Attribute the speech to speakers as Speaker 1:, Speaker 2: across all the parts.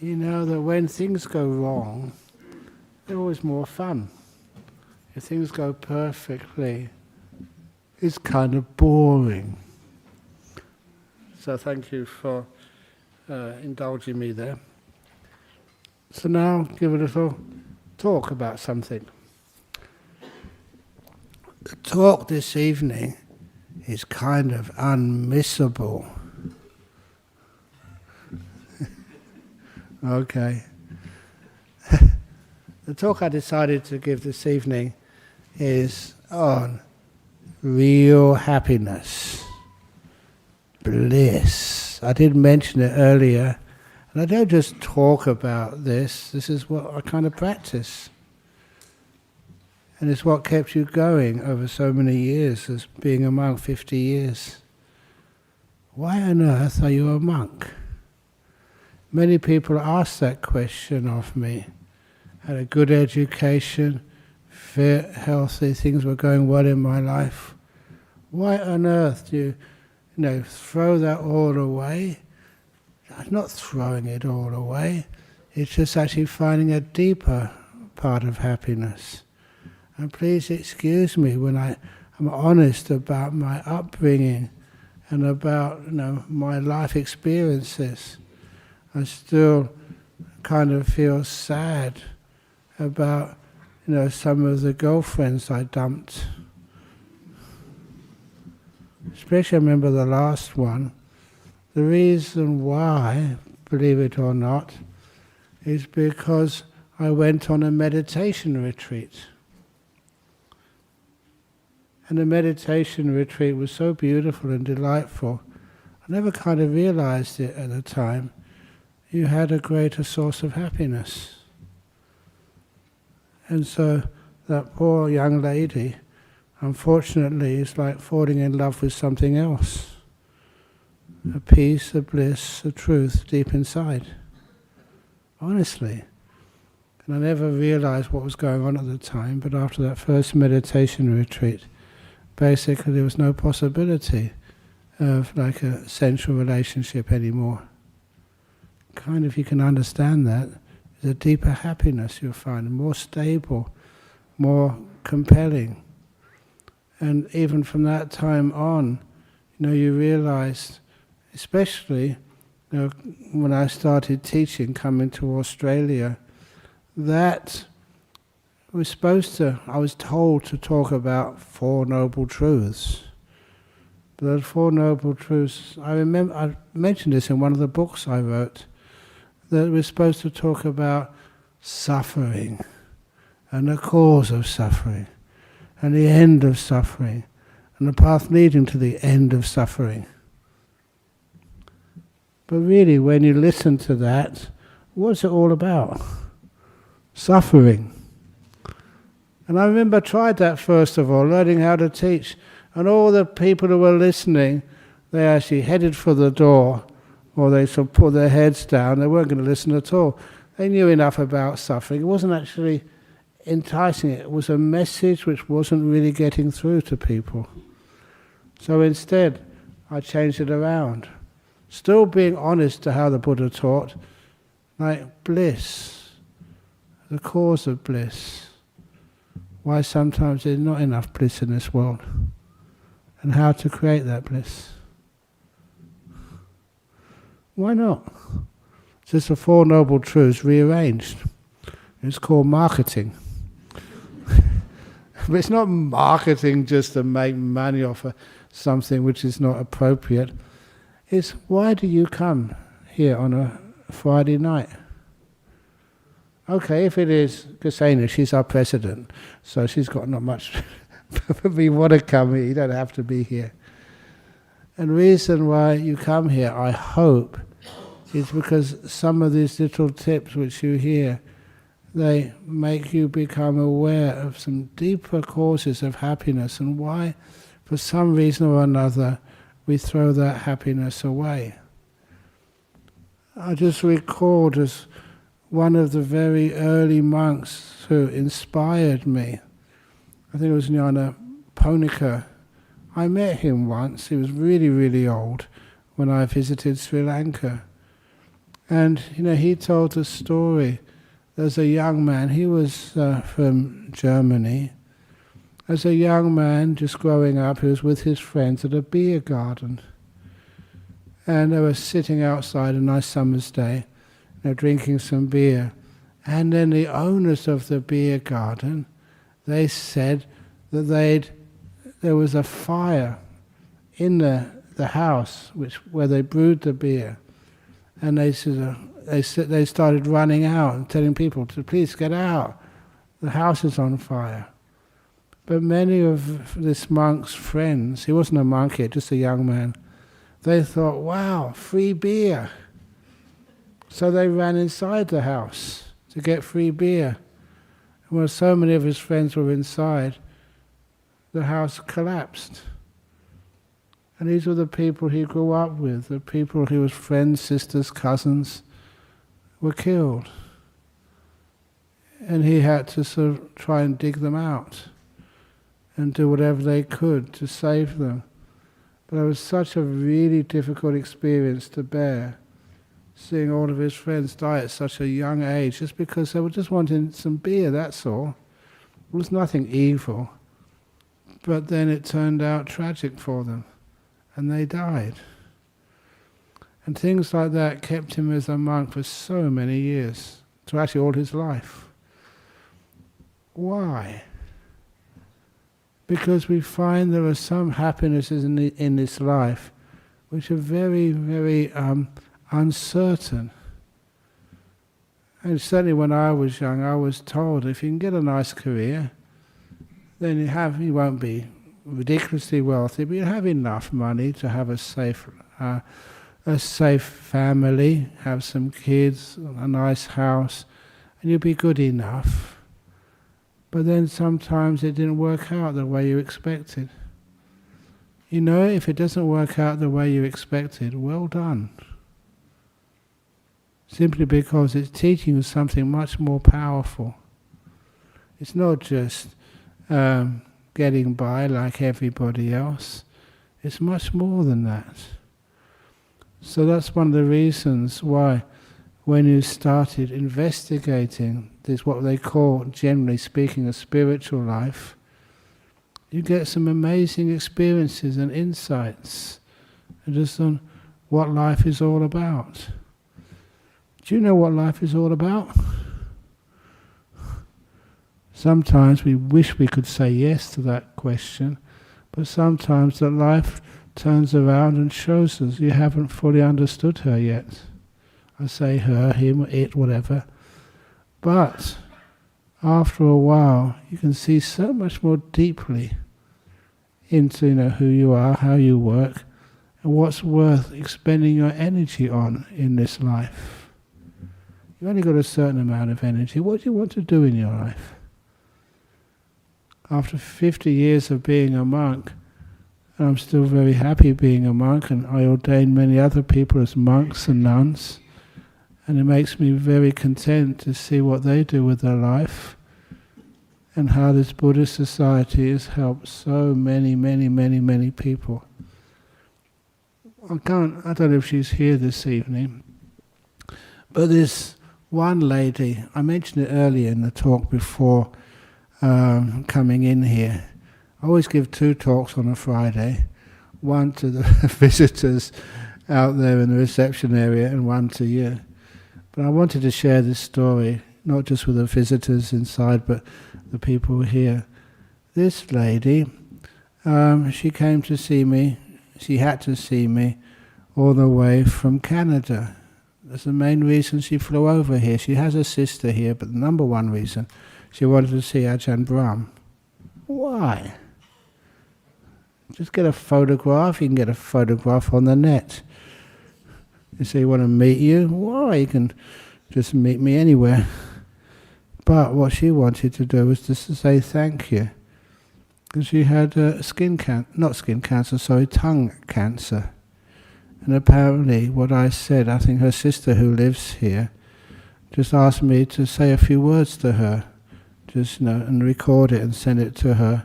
Speaker 1: you know that when things go wrong, they're always more fun. If things go perfectly, it's kind of boring. So thank you for indulging me there. So now give a little talk about something. The talk this evening is kind of unmissable. Okay. The talk I decided to give this evening is on real happiness, bliss. I did mention it earlier, and I don't just talk about this. This is what I kind of practice. And it's what kept you going over so many years, as being a monk 50 years. Why on earth are you a monk? Many people ask that question of me. Had a good education, fit, healthy, things were going well in my life. Why on earth do you throw that all away? I'm not throwing it all away. It's just actually finding a deeper part of happiness. And please excuse me when I'm honest about my upbringing and about my life experiences. I still kind of feel sad about some of the girlfriends I dumped. Especially I remember the last one. The reason why, believe it or not, is because I went on a meditation retreat. And the meditation retreat was so beautiful and delightful. I never kind of realized it at the time. You had a greater source of happiness. And so that poor young lady, unfortunately, is like falling in love with something else. A peace, a bliss, a truth deep inside. Honestly. And I never realized what was going on at the time, but after that first meditation retreat, basically there was no possibility of like a sensual relationship anymore. Kind of, you can understand that, there's a deeper happiness you'll find, more stable, more compelling. And even from that time on, you realized, especially when I started teaching, coming to Australia, that I was told to talk about Four Noble Truths. The Four Noble Truths, I mentioned this in one of the books I wrote, that we're supposed to talk about suffering and the cause of suffering and the end of suffering and the path leading to the end of suffering. But really, when you listen to that, what's it all about? Suffering. And I remember I tried that first of all, learning how to teach, and all the people who were listening, they actually headed for the door, or they sort of put their heads down. They weren't going to listen at all. They knew enough about suffering. It wasn't actually enticing. It was a message which wasn't really getting through to people. So instead, I changed it around. Still being honest to how the Buddha taught, like bliss, the cause of bliss. Why sometimes there's not enough bliss in this world, and how to create that bliss. Why not? It's just the Four Noble Truths rearranged. It's called marketing. But it's not marketing just to make money off of something which is not appropriate. It's why do you come here on a Friday night? Okay, if it is Kasena, she's our president, so she's got not much. But we want to come here, you don't have to be here. And the reason why you come here, I hope, is because some of these little tips which you hear, they make you become aware of some deeper causes of happiness and why, for some reason or another, we throw that happiness away. I just recalled as one of the very early monks who inspired me, I think it was Jnana Pamणika. I met him once, he was really, really old, when I visited Sri Lanka. And he told the story. There's a young man, he was from Germany. As a young man, just growing up, he was with his friends at a beer garden. And they were sitting outside a nice summer's day, drinking some beer. And then the owners of the beer garden, they said that there was a fire in the house where they brewed the beer. And they started running out and telling people to please get out. The house is on fire. But many of this monk's friends, he wasn't a monk yet, just a young man, they thought, wow, free beer. So they ran inside the house to get free beer. And when so many of his friends were inside, the house collapsed. And these were the people he grew up with, the people he was friends, sisters, cousins, were killed. And he had to sort of try and dig them out and do whatever they could to save them. But it was such a really difficult experience to bear, seeing all of his friends die at such a young age, just because they were just wanting some beer, that's all. It was nothing evil. But then it turned out tragic for them, and they died. And things like that kept him as a monk for so many years, to actually all his life. Why? Because we find there are some happinesses in this life which are very, very uncertain. And certainly when I was young, I was told if you can get a nice career, then you won't be ridiculously wealthy, but you have enough money to have a safe family, have some kids, a nice house, and you'll be good enough. But then sometimes it didn't work out the way you expected. If it doesn't work out the way you expected, well done. Simply because it's teaching you something much more powerful. It's not just getting by like everybody else. It's much more than that. So that's one of the reasons why when you started investigating this, what they call, generally speaking, a spiritual life, you get some amazing experiences and insights just on what life is all about. Do you know what life is all about? Sometimes we wish we could say yes to that question, but sometimes that life turns around and shows us you haven't fully understood her yet. I say her, him, it, whatever. But after a while, you can see so much more deeply into who you are, how you work, and what's worth expending your energy on in this life. You've only got a certain amount of energy. What do you want to do in your life? After 50 years of being a monk, and I'm still very happy being a monk, and I ordained many other people as monks and nuns, and it makes me very content to see what they do with their life and how this Buddhist society has helped so many, many, many, many people. I don't know if she's here this evening, but this one lady, I mentioned it earlier in the talk before coming in here. I always give 2 talks on a Friday, one to the visitors out there in the reception area and one to you. But I wanted to share this story, not just with the visitors inside, but the people here. This lady, she came to see me, she had to see me all the way from Canada. That's the main reason she flew over here. She has a sister here, but the number one reason, she wanted to see Ajahn Brahm. Why? Just get a photograph, you can get a photograph on the net. You say you want to meet you? Why? You can just meet me anywhere. But what she wanted to do was just to say thank you. Because she had tongue cancer. And apparently what I said, I think her sister who lives here, just asked me to say a few words to her. Just, and record it and send it to her,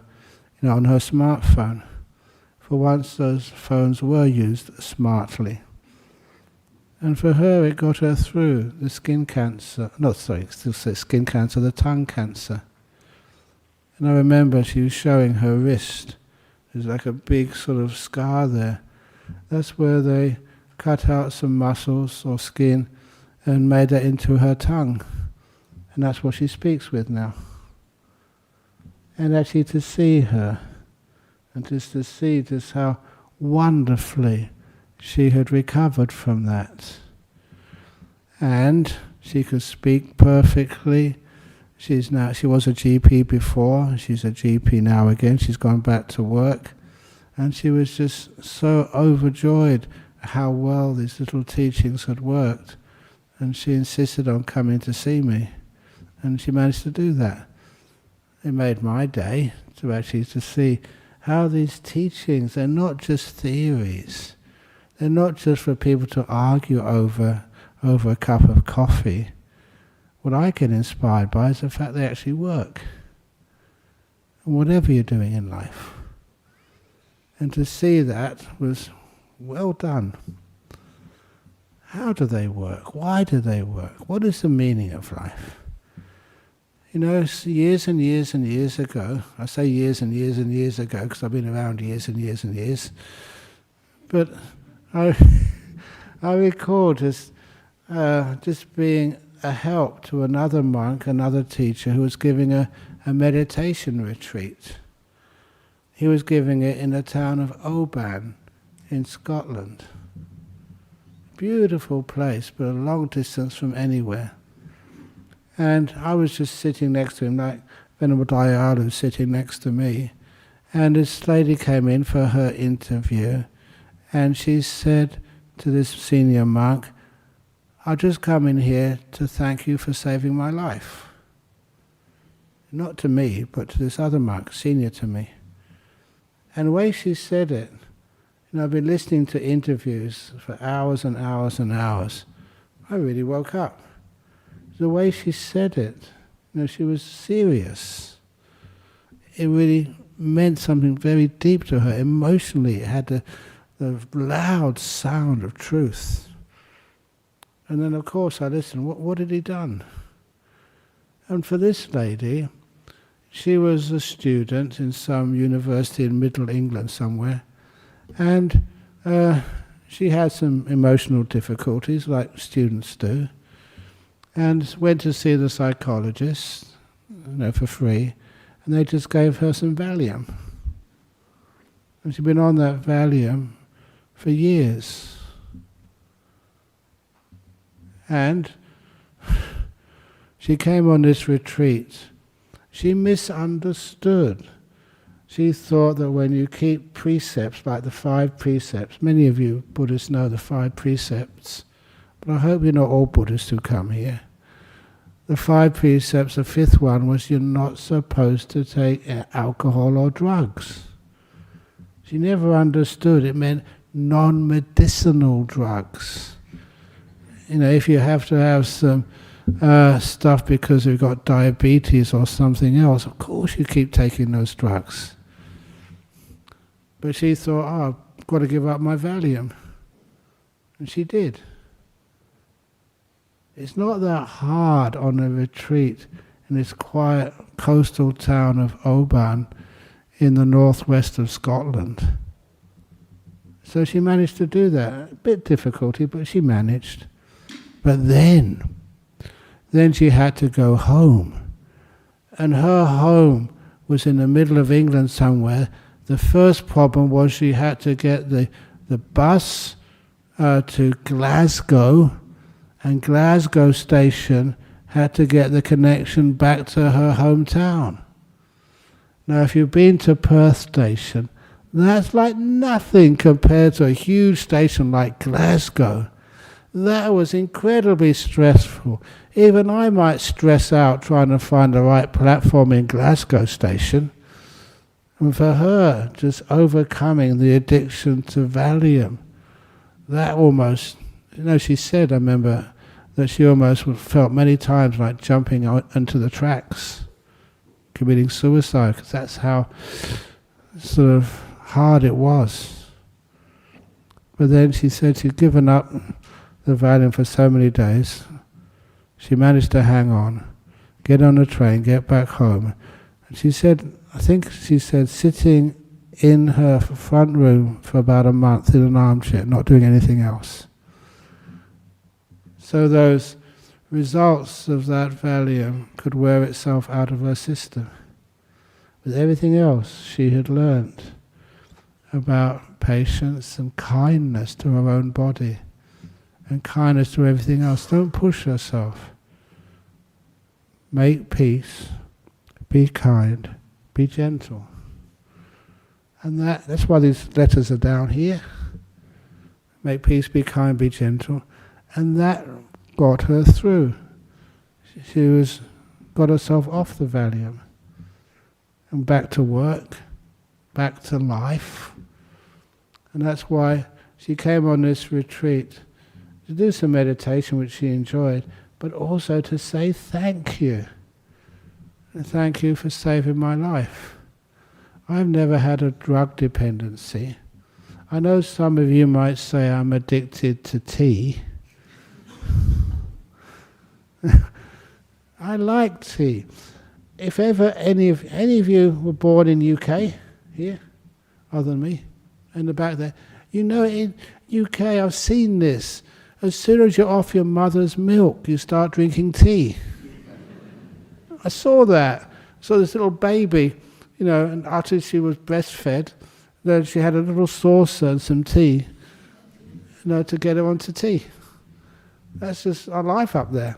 Speaker 1: on her smartphone. For once those phones were used smartly. And for her, it got her through the skin cancer. Skin cancer, the tongue cancer. And I remember she was showing her wrist. There's like a big sort of scar there. That's where they cut out some muscles or skin and made that into her tongue. And that's what she speaks with now. And actually to see her, and just to see just how wonderfully she had recovered from that. And she could speak perfectly. She was a GP before, she's a GP now again, she's gone back to work. And she was just so overjoyed how well these little teachings had worked. And she insisted on coming to see me. And she managed to do that. It made my day to actually to see how these teachings, they're not just theories. They're not just for people to argue over a cup of coffee. What I get inspired by is the fact they actually work. And whatever you're doing in life. And to see that was well done. How do they work? Why do they work? What is the meaning of life? You know, years and years and years ago, I say years and years and years ago because I've been around years and years and years, but I recall just being a help to another monk, another teacher who was giving a meditation retreat. He was giving it in the town of Oban in Scotland. Beautiful place, but a long distance from anywhere. And I was just sitting next to him, like Venerable Dayalu sitting next to me. And this lady came in for her interview, and she said to this senior monk, "I'll just come in here to thank you for saving my life." Not to me, but to this other monk, senior to me. And the way she said it, I've been listening to interviews for hours and hours and hours. I really woke up. The way she said it, she was serious. It really meant something very deep to her. Emotionally, it had the loud sound of truth. And then, of course, I listened. What had he done? And for this lady, she was a student in some university in Middle England somewhere, and she had some emotional difficulties, like students do, and went to see the psychologist, for free, and they just gave her some Valium. And she'd been on that Valium for years. And she came on this retreat. She misunderstood. She thought that when you keep precepts, like the 5 precepts, many of you Buddhists know the 5 precepts, but I hope you're not all Buddhists who come here. The 5 precepts, the 5th one was you're not supposed to take alcohol or drugs. She never understood it meant non-medicinal drugs. If you have to have some stuff because you've got diabetes or something else, of course you keep taking those drugs. But she thought, I've got to give up my Valium. And she did. It's not that hard on a retreat in this quiet coastal town of Oban in the northwest of Scotland. So she managed to do that. A bit difficulty, but she managed. But then she had to go home. And her home was in the middle of England somewhere. The first problem was she had to get the bus to Glasgow, and Glasgow station had to get the connection back to her hometown. Now, if you've been to Perth station, that's like nothing compared to a huge station like Glasgow. That was incredibly stressful. Even I might stress out trying to find the right platform in Glasgow station. And for her, just overcoming the addiction to Valium, that almost, she said, I remember, that she almost felt many times like jumping onto the tracks, committing suicide, because that's how sort of hard it was. But then she said she'd given up the Valium for so many days. She managed to hang on, get on a train, get back home. And she said, I think she said, sitting in her front room for about a month in an armchair, not doing anything else. So those results of that Valium could wear itself out of her system. With everything else she had learnt about patience and kindness to her own body and kindness to everything else. Don't push yourself. Make peace, be kind, be gentle. And that's why these letters are down here. Make peace, be kind, be gentle. And that got her through. She got herself off the Valium and back to work, back to life. And that's why she came on this retreat to do some meditation, which she enjoyed, but also to say thank you. And thank you for saving my life. I've never had a drug dependency. I know some of you might say I'm addicted to tea. I like tea. If ever any of you were born in UK, here, other than me, in the back there, you know in UK I've seen this. As soon as you're off your mother's milk, you start drinking tea. I saw that. I saw this little baby, you know, and after she was breastfed, then she had a little saucer and some tea, you know, to get her onto tea. That's just our life up there.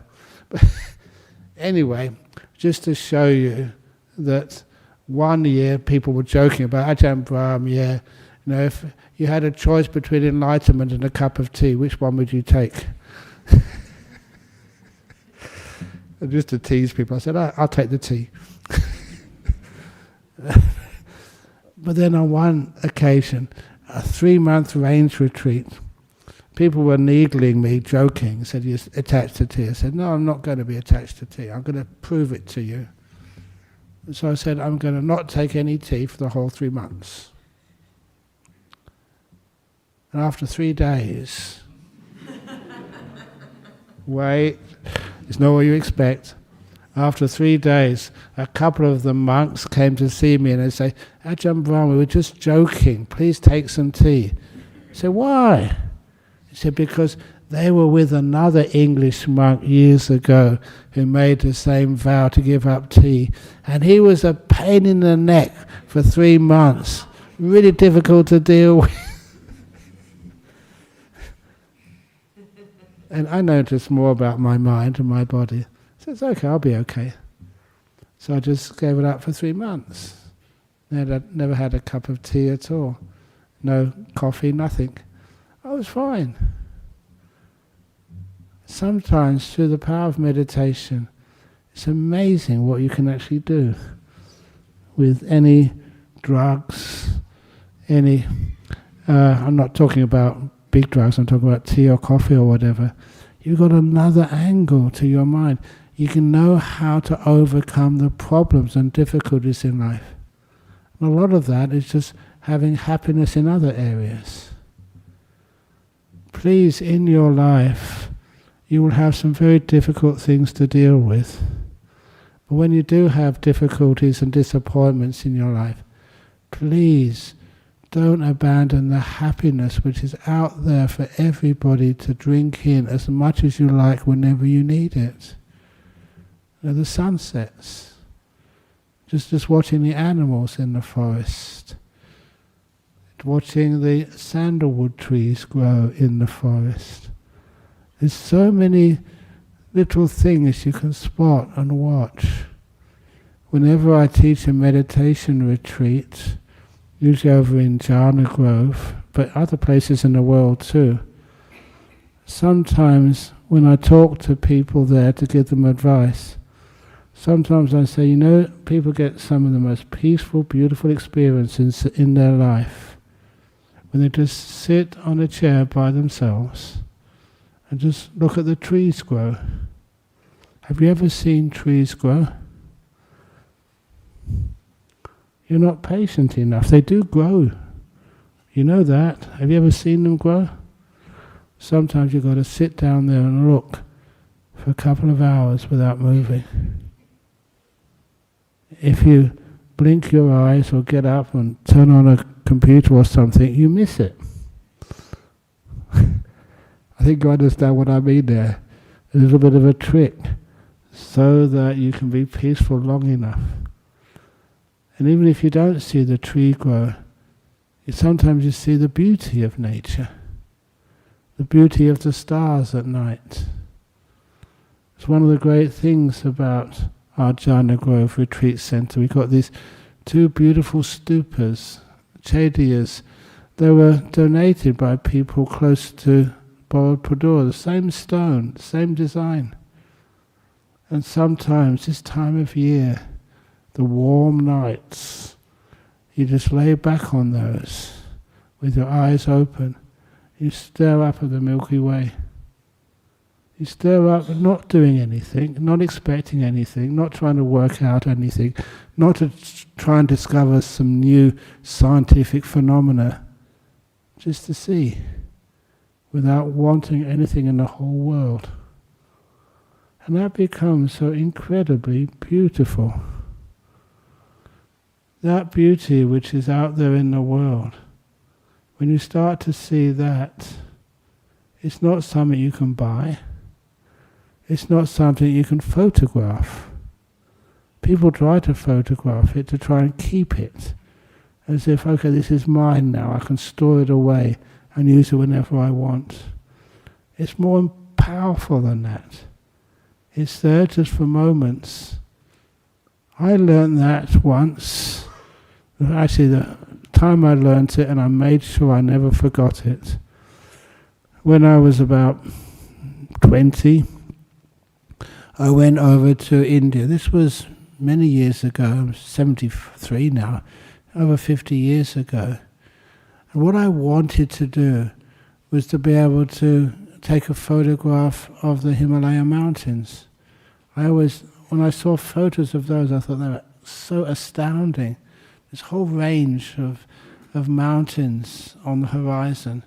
Speaker 1: But anyway, just to show you that 1 year people were joking about Ajahn Brahm, yeah, you know, if you had a choice between enlightenment and a cup of tea, which one would you take? And just to tease people, I said, I'll take the tea. But then on one occasion, a 3-month range retreat, people were needling me, joking, said, you're attached to tea. I said, no, I'm not going to be attached to tea. I'm going to prove it to you. And so I said, I'm going to not take any tea for the whole 3 months. And after 3 days, wait, it's not what you expect. After 3 days, a couple of the monks came to see me and they say, Ajahn Brahm, we were just joking, please take some tea. I said, why? He said, because they were with another English monk years ago who made the same vow to give up tea. And he was a pain in the neck for 3 months. Really difficult to deal with. And I noticed more about my mind and my body. So it's okay, I'll be okay. So I just gave it up for 3 months. Never had a cup of tea at all. No coffee, nothing. I was fine. Sometimes through the power of meditation, it's amazing what you can actually do with any drugs, any, I'm not talking about big drugs, I'm talking about tea or coffee or whatever. You've got another angle to your mind. You can know how to overcome the problems and difficulties in life. And a lot of that is just having happiness in other areas. Please, in your life, you will have some very difficult things to deal with. But when you do have difficulties and disappointments in your life, please don't abandon the happiness which is out there for everybody to drink in as much as you like whenever you need it. You know, the sunsets, just watching the animals in the forest, watching the sandalwood trees grow in the forest. There's so many little things you can spot and watch. Whenever I teach a meditation retreat, usually over in Jhana Grove, but other places in the world too, sometimes when I talk to people there to give them advice, sometimes I say, you know, people get some of the most peaceful, beautiful experiences in their life when they just sit on a chair by themselves and just look at the trees grow. Have you ever seen trees grow? You're not patient enough. They do grow. You know that. Have you ever seen them grow? sometimes you've got to sit down there and look for a couple of hours without moving. If you blink your eyes or get up and turn on a computer or something, you miss it. I think you understand what I mean there. A little bit of a trick, so that you can be peaceful long enough. And even if you don't see the tree grow, sometimes you see the beauty of nature, the beauty of the stars at night. It's one of the great things about our Jhana Grove Retreat Centre. We've got these two beautiful stupas, chediyas. They were donated by people close to Borobudur, the same stone, same design. And sometimes this time of year, the warm nights, you just lay back on those with your eyes open. You stare up at the Milky Way. You stare up, not doing anything, not expecting anything, not trying to work out anything, not to try and discover some new scientific phenomena, just to see, without wanting anything in the whole world. And that becomes so incredibly beautiful. That beauty which is out there in the world, when you start to see that, it's not something you can buy. It's not something you can photograph. People try to photograph it to try and keep it, as if, okay, this is mine now, I can store it away and use it whenever I want. It's more powerful than that. It's there just for moments. I learned that once. Actually, the time I learned it, and I made sure I never forgot it. When I was about 20, I went over to India. This was many years ago. I'm 73 now, over 50 years ago. And what I wanted to do was to be able to take a photograph of the Himalaya mountains. When I saw photos of those, I thought they were so astounding. This whole range of mountains on the horizon.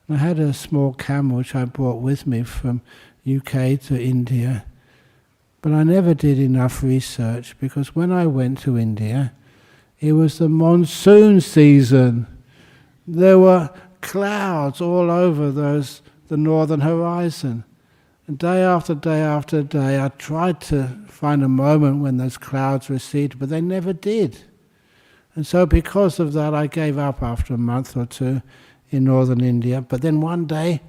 Speaker 1: And I had a small camera which I brought with me from UK to India. But I never did enough research, because when I went to India, it was the monsoon season. There were clouds all over the northern horizon. And day after day after day, I tried to find a moment when those clouds receded, but they never did. And so because of that, I gave up after a month or two in northern India. But then one day,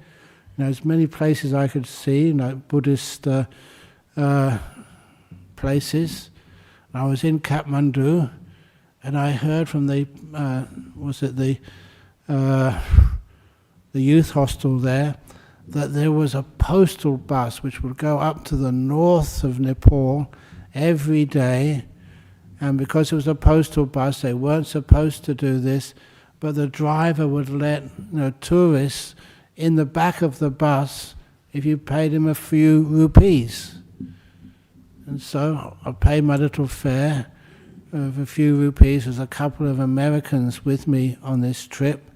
Speaker 1: as many places I could see, like Buddhist places. I was in Kathmandu, and I heard from the youth hostel there, that there was a postal bus which would go up to the north of Nepal every day. And because it was a postal bus, they weren't supposed to do this, but the driver would let tourists in the back of the bus if you paid him a few rupees. And so I paid my little fare of a few rupees. There's a couple of Americans with me on this trip,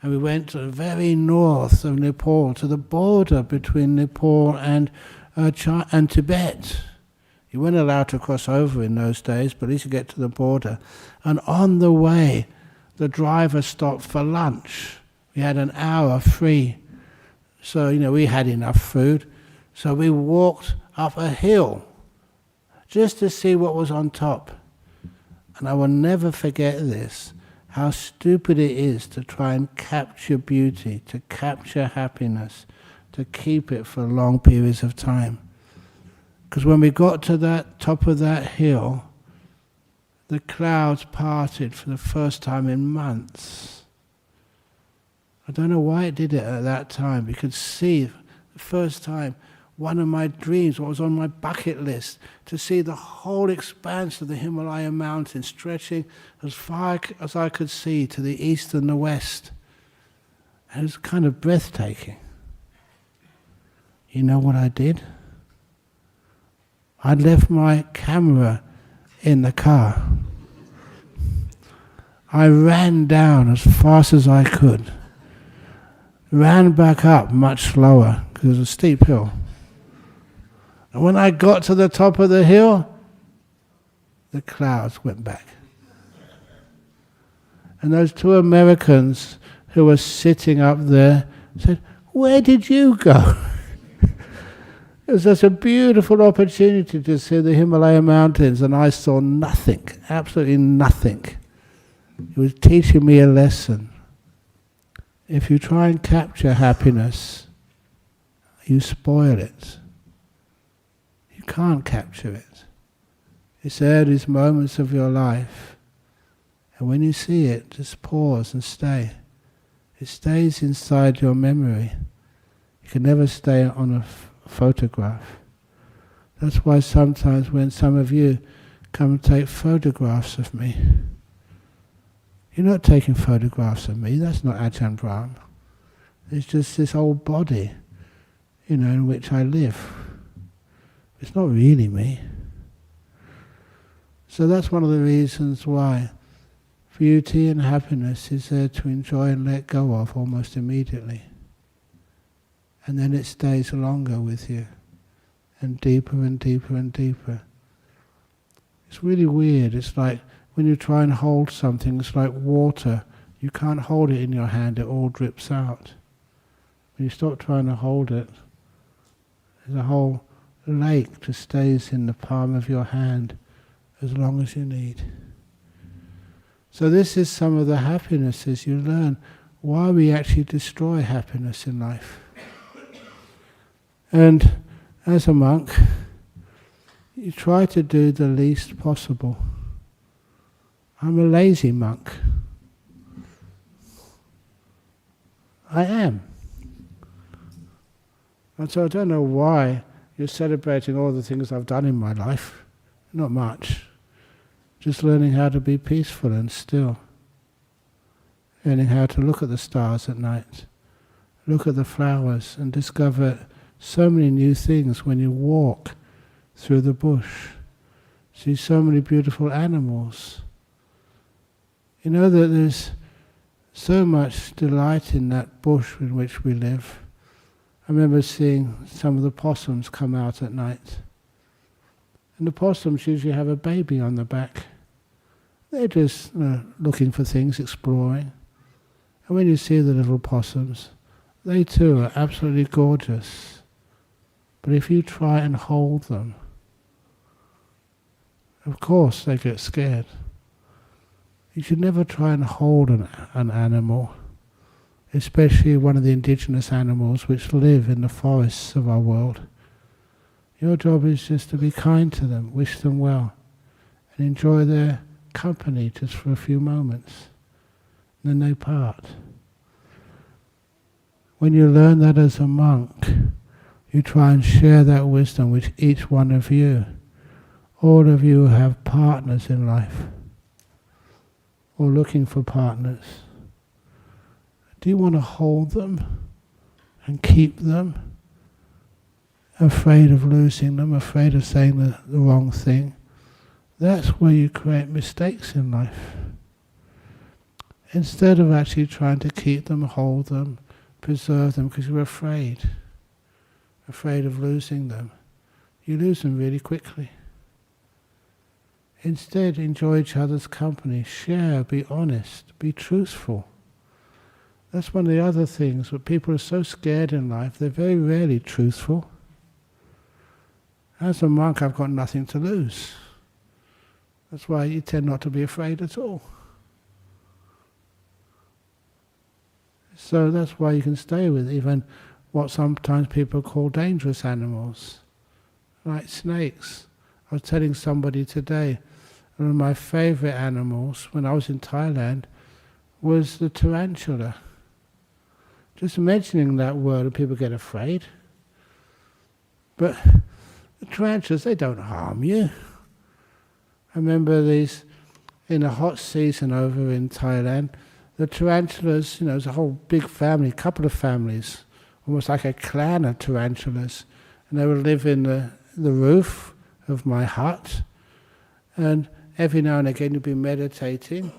Speaker 1: and we went to the very north of Nepal, to the border between Nepal and Tibet. You weren't allowed to cross over in those days, but at least you get to the border. And on the way, the driver stopped for lunch. We had an hour free. So, we had enough food. So we walked up a hill just to see what was on top. And I will never forget this, how stupid it is to try and capture beauty, to capture happiness, to keep it for long periods of time. Because when we got to that top of that hill, the clouds parted for the first time in months. I don't know why it did it at that time. We could see, the first time, one of my dreams, what was on my bucket list, to see the whole expanse of the Himalaya mountains stretching as far as I could see to the east and the west. And it was kind of breathtaking. You know what I did? I left my camera in the car. I ran down as fast as I could, ran back up much slower because it was a steep hill. And when I got to the top of the hill, the clouds went back. And those two Americans who were sitting up there said, "Where did you go?" It was such a beautiful opportunity to see the Himalaya mountains, and I saw nothing, absolutely nothing. It was teaching me a lesson. If you try and capture happiness, you spoil it. You can't capture it. It's there, these moments of your life. And when you see it, just pause and stay. It stays inside your memory. It can never stay on a photograph. That's why sometimes when some of you come and take photographs of me, you're not taking photographs of me, that's not Ajahn Brahm. It's just this old body, in which I live. It's not really me. So that's one of the reasons why beauty and happiness is there to enjoy and let go of almost immediately. And then it stays longer with you, and deeper and deeper and deeper. It's really weird. It's like when you try and hold something, it's like water. You can't hold it in your hand, it all drips out. When you stop trying to hold it, there's a whole lake just stays in the palm of your hand as long as you need. So this is some of the happinesses you learn, why we actually destroy happiness in life. And as a monk, you try to do the least possible. I'm a lazy monk. I am. And so I don't know why you're celebrating all the things I've done in my life. Not much. Just learning how to be peaceful and still. Learning how to look at the stars at night. Look at the flowers and discover so many new things when you walk through the bush. See so many beautiful animals. You know that there's so much delight in that bush in which we live. I remember seeing some of the possums come out at night. And the possums usually have a baby on the back. They're just looking for things, exploring. And when you see the little possums, they too are absolutely gorgeous. But if you try and hold them, of course they get scared. You should never try and hold an animal, especially one of the indigenous animals which live in the forests of our world. Your job is just to be kind to them, wish them well, and enjoy their company just for a few moments. And then they part. When you learn that as a monk, you try and share that wisdom with each one of you. All of you have partners in life, or looking for partners. Do you want to hold them and keep them? Afraid of losing them, afraid of saying the wrong thing? That's where you create mistakes in life. Instead of actually trying to keep them, hold them, preserve them, because you're afraid of losing them, you lose them really quickly. Instead, enjoy each other's company, share, be honest, be truthful. That's one of the other things, but people are so scared in life, they're very rarely truthful. As a monk, I've got nothing to lose. That's why you tend not to be afraid at all. So that's why you can stay with even what sometimes people call dangerous animals, like snakes. I was telling somebody today, one of my favorite animals when I was in Thailand was the tarantula. Just mentioning that word and people get afraid. But the tarantulas, they don't harm you. I remember these, in a hot season over in Thailand, the tarantulas, there's a whole big family, a couple of families, almost like a clan of tarantulas. And they would live in the roof of my hut. And every now and again you'd be meditating.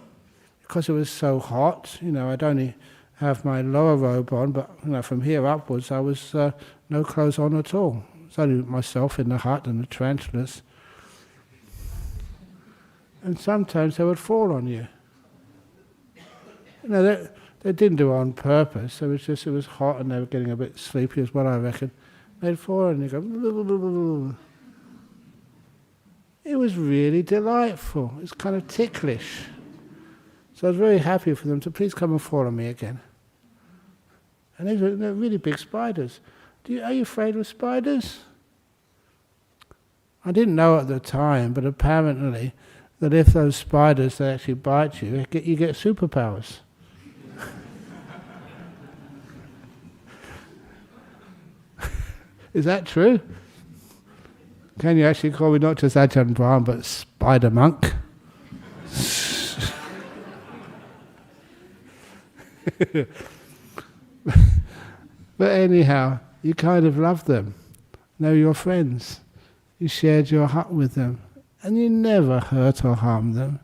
Speaker 1: Because it was so hot, I'd only have my lower robe on, but from here upwards I was no clothes on at all. It's only myself in the hut and the tarantulas. And sometimes they would fall on you. They didn't do it on purpose. It was hot and they were getting a bit sleepy is what I reckon. They'd fall and you go, blah, blah, blah, blah. It was really delightful. It was kind of ticklish. So I was very happy for them to please come and fall on me again. And they're really big spiders. Are you afraid of spiders? I didn't know at the time, but apparently that if those spiders they actually bite you, you get superpowers. Is that true? Can you actually call me not just Ajahn Brahm, but Spider Monk? But anyhow, you kind of love them. They're your friends. You shared your hut with them. And you never hurt or harm them.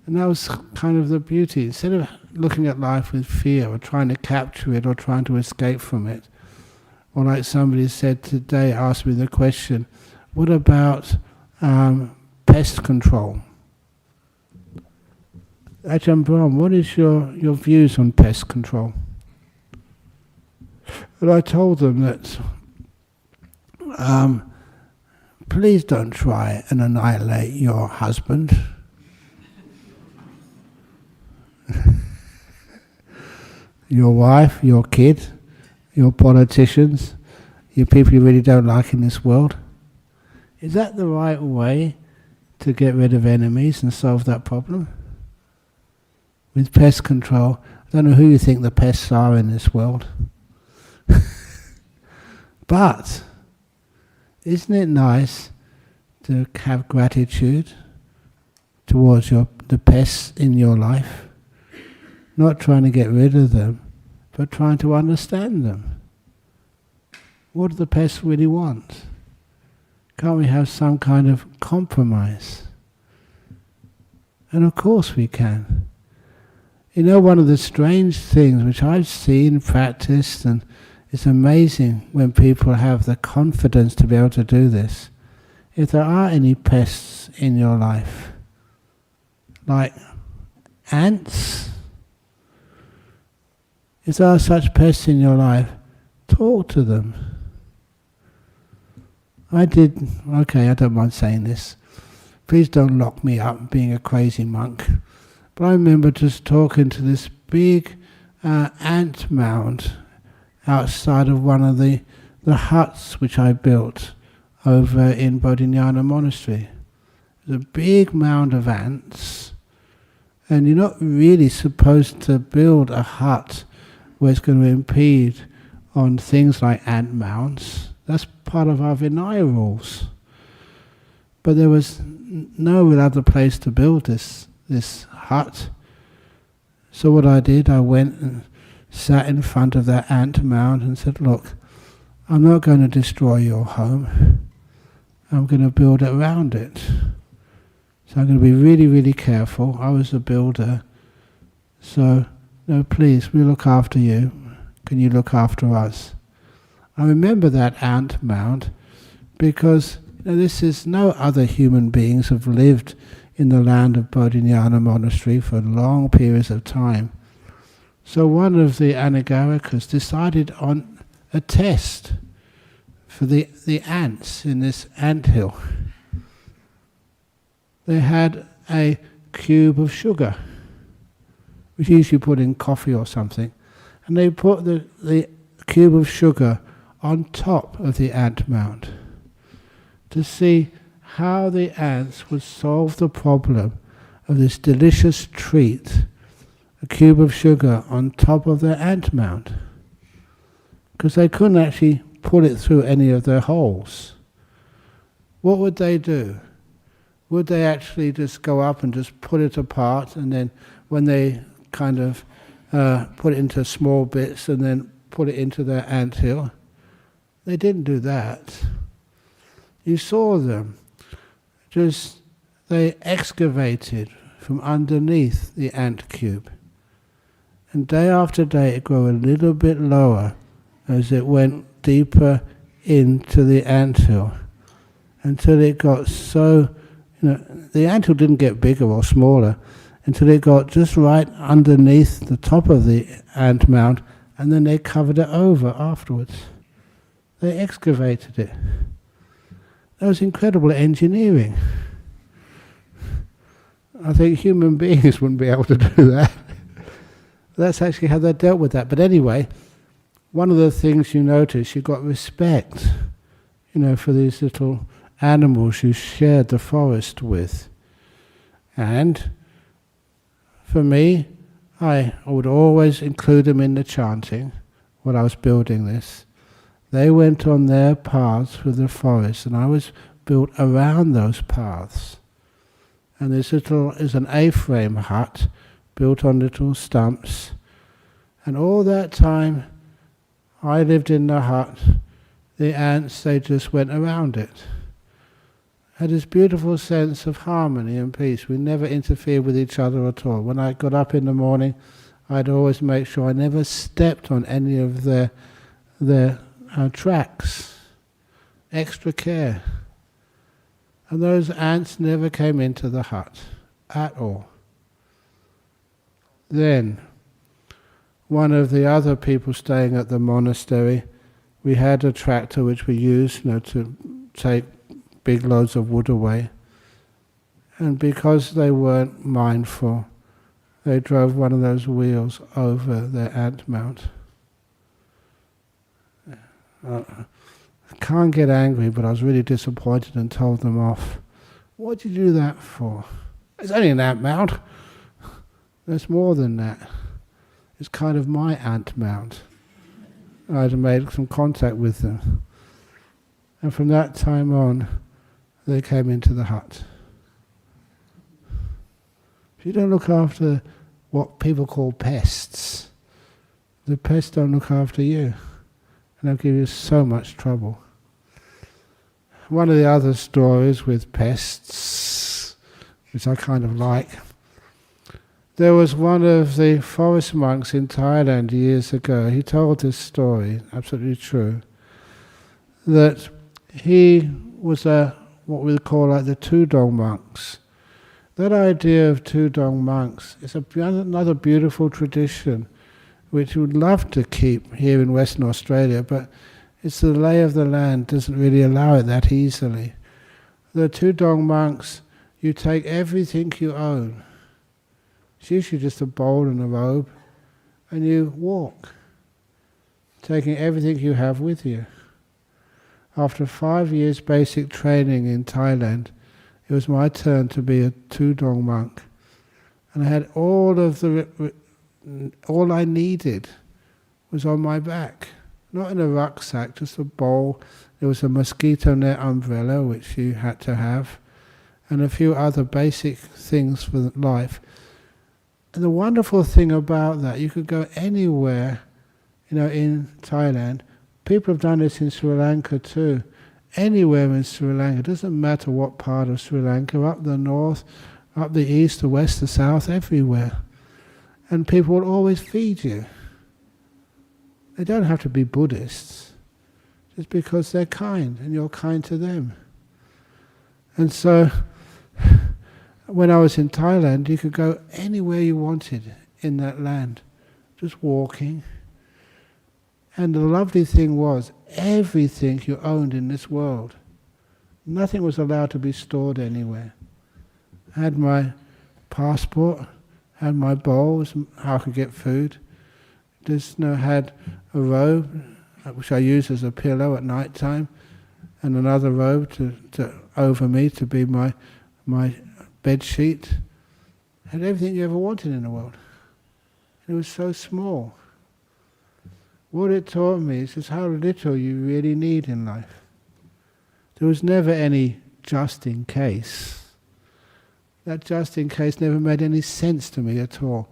Speaker 1: And that was kind of the beauty. Instead of looking at life with fear or trying to capture it or trying to escape from it, or like somebody said today, asked me the question, what about pest control? Ajahn Brahm, what is your views on pest control? And I told them that please don't try and annihilate your husband. Your wife, your kid, your politicians, your people you really don't like in this world. Is that the right way to get rid of enemies and solve that problem? With pest control, I don't know who you think the pests are in this world. But isn't it nice to have gratitude towards the pests in your life? Not trying to get rid of them, but trying to understand them. What do the pests really want? Can't we have some kind of compromise? And of course we can. You know, one of the strange things which I've seen, practiced, and it's amazing when people have the confidence to be able to do this. If there are any pests in your life, like ants, if there are such pests in your life, talk to them. I don't mind saying this. Please don't lock me up being a crazy monk. But I remember just talking to this big ant mound outside of one of the huts which I built over in Bodhinyana Monastery. There's a big mound of ants, and you're not really supposed to build a hut where it's going to impede on things like ant mounds. That's part of our Vinaya rules. But there was no other place to build this hut. So what I did, I went and sat in front of that ant mound and said, look, I'm not going to destroy your home. I'm going to build around it. So I'm going to be really, really careful. I was a builder. So, no, please, we look after you. Can you look after us? I remember that ant mound because this is no other human beings have lived in the land of Bodhinyana Monastery for long periods of time. So one of the Anagarikas decided on a test for the ants in this anthill. They had a cube of sugar, which you usually put in coffee or something, and they put the cube of sugar on top of the ant mound to see how the ants would solve the problem of this delicious treat, a cube of sugar on top of their ant mound. Because they couldn't actually put it through any of their holes. What would they do? Would they actually just go up and just put it apart, and then when they kind of put it into small bits and then put it into their anthill? They didn't do that. You saw them. They excavated from underneath the ant cube. And day after day it grew a little bit lower as it went deeper into the anthill, until it got so, the anthill didn't get bigger or smaller, until it got just right underneath the top of the ant mound, and then they covered it over afterwards. They excavated it. That was incredible engineering. I think human beings wouldn't be able to do that. That's actually how they dealt with that. But anyway, one of the things you notice, you got respect, for these little animals you shared the forest with. And for me, I would always include them in the chanting when I was building this. They went on their paths through the forest, and I was built around those paths. And this is an A-frame hut built on little stumps. And all that time I lived in the hut, the ants, they just went around it. Had this beautiful sense of harmony and peace. We never interfered with each other at all. When I got up in the morning, I'd always make sure I never stepped on any of their tracks. Extra care. And those ants never came into the hut at all. Then, one of the other people staying at the monastery, we had a tractor which we used to take big loads of wood away. And because they weren't mindful, they drove one of those wheels over their ant mount. I can't get angry, but I was really disappointed and told them off. What did you do that for? It's only an ant mount. There's more than that. It's kind of my ant mount. I had made some contact with them. And from that time on, they came into the hut. If you don't look after what people call pests, the pests don't look after you. And they'll give you so much trouble. One of the other stories with pests, which I kind of like, there was one of the forest monks in Thailand years ago. He told this story, absolutely true, that he was what we call like the Tudong monks. That idea of Tudong monks is another beautiful tradition which we would love to keep here in Western Australia, but it's the lay of the land doesn't really allow it that easily. The Tudong monks, you take everything you own. It's usually just a bowl and a robe, and you walk, taking everything you have with you. After 5 years basic training in Thailand, it was my turn to be a Tudong monk. And I had all I needed was on my back. Not in a rucksack, just a bowl. There was a mosquito net umbrella, which you had to have, and a few other basic things for life. And the wonderful thing about that, you could go anywhere, in Thailand. People have done this in Sri Lanka too. Anywhere in Sri Lanka, it doesn't matter what part of Sri Lanka, up the north, up the east, the west, the south, everywhere. And people will always feed you. They don't have to be Buddhists, just because they're kind and you're kind to them. And so, when I was in Thailand, you could go anywhere you wanted in that land, just walking. And the lovely thing was, everything you owned in this world, nothing was allowed to be stored anywhere. I had my passport, had my bowls, how I could get food. Just had a robe, which I used as a pillow at night time, and another robe to over me to be my bed sheet. Had everything you ever wanted in the world. It was so small. What it taught me is just how little you really need in life. There was never any just in case. That just in case never made any sense to me at all.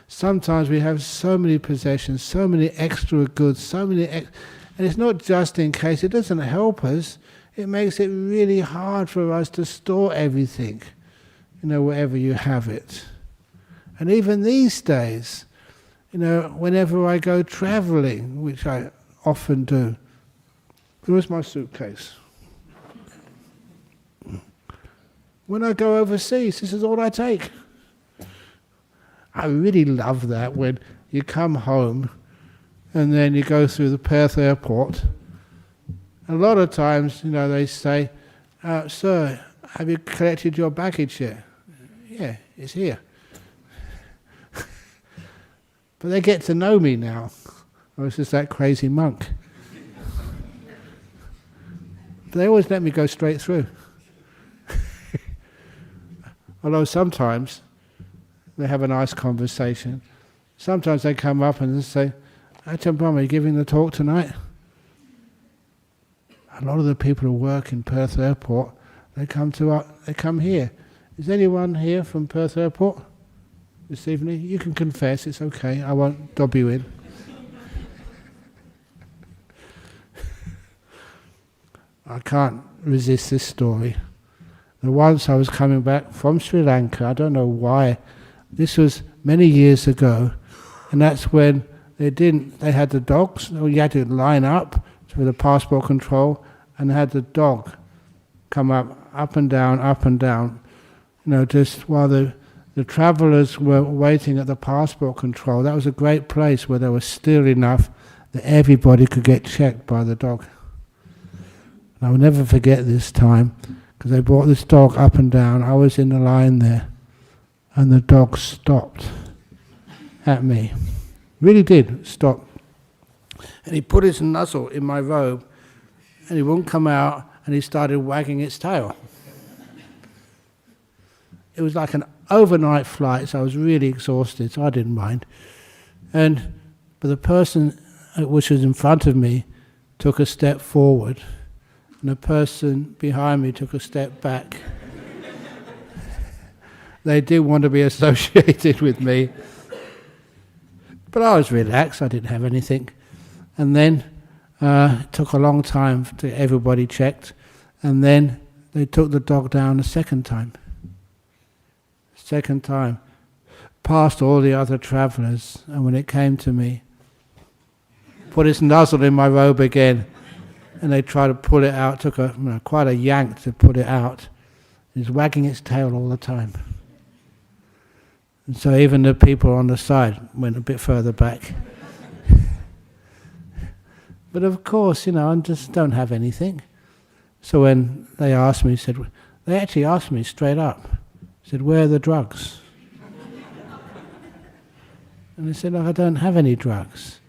Speaker 1: Sometimes we have so many possessions, so many extra goods, and it's not just in case. It doesn't help us. It makes it really hard for us to store everything, wherever you have it. And even these days, whenever I go travelling, which I often do. Where's my suitcase? When I go overseas, this is all I take. I really love that when you come home and then you go through the Perth airport. A lot of times, they say, "Sir, have you collected your baggage yet?" "Yeah, it's here." But they get to know me now. I was just that crazy monk. But they always let me go straight through. Although sometimes they have a nice conversation. Sometimes they come up and say, "Ajahn Brahm, are you giving the talk tonight?" A lot of the people who work in Perth Airport, they come here. "Is anyone here from Perth Airport this evening?" "You can confess, it's okay, I won't dob you in." I can't resist this story. Once I was coming back from Sri Lanka, I don't know why, this was many years ago, and that's when they had the dogs, you had to line up for the passport control, and they had the dog come up and down, just while the travellers were waiting at the passport control. That was a great place where there was still enough that everybody could get checked by the dog. And I will never forget this time, because they brought this dog up and down. I was in the line there, and the dog stopped at me. Really did stop. And he put his muzzle in my robe, and he wouldn't come out, and he started wagging its tail. It was like an overnight flight, so I was really exhausted, so I didn't mind. But the person which was in front of me took a step forward, and the person behind me took a step back. They did want to be associated with me. But I was relaxed, I didn't have anything. And then it took a long time to get everybody checked, and then they took the dog down a second time. Past all the other travellers, and when it came to me, put his muzzle in my robe again, and they tried to pull it out. Took quite a yank to put it out. It was wagging its tail all the time. And so even the people on the side went a bit further back. But of course, I just don't have anything. So when they asked me, they actually asked me straight up, said, "Where are the drugs?" And I said, "Look, I don't have any drugs."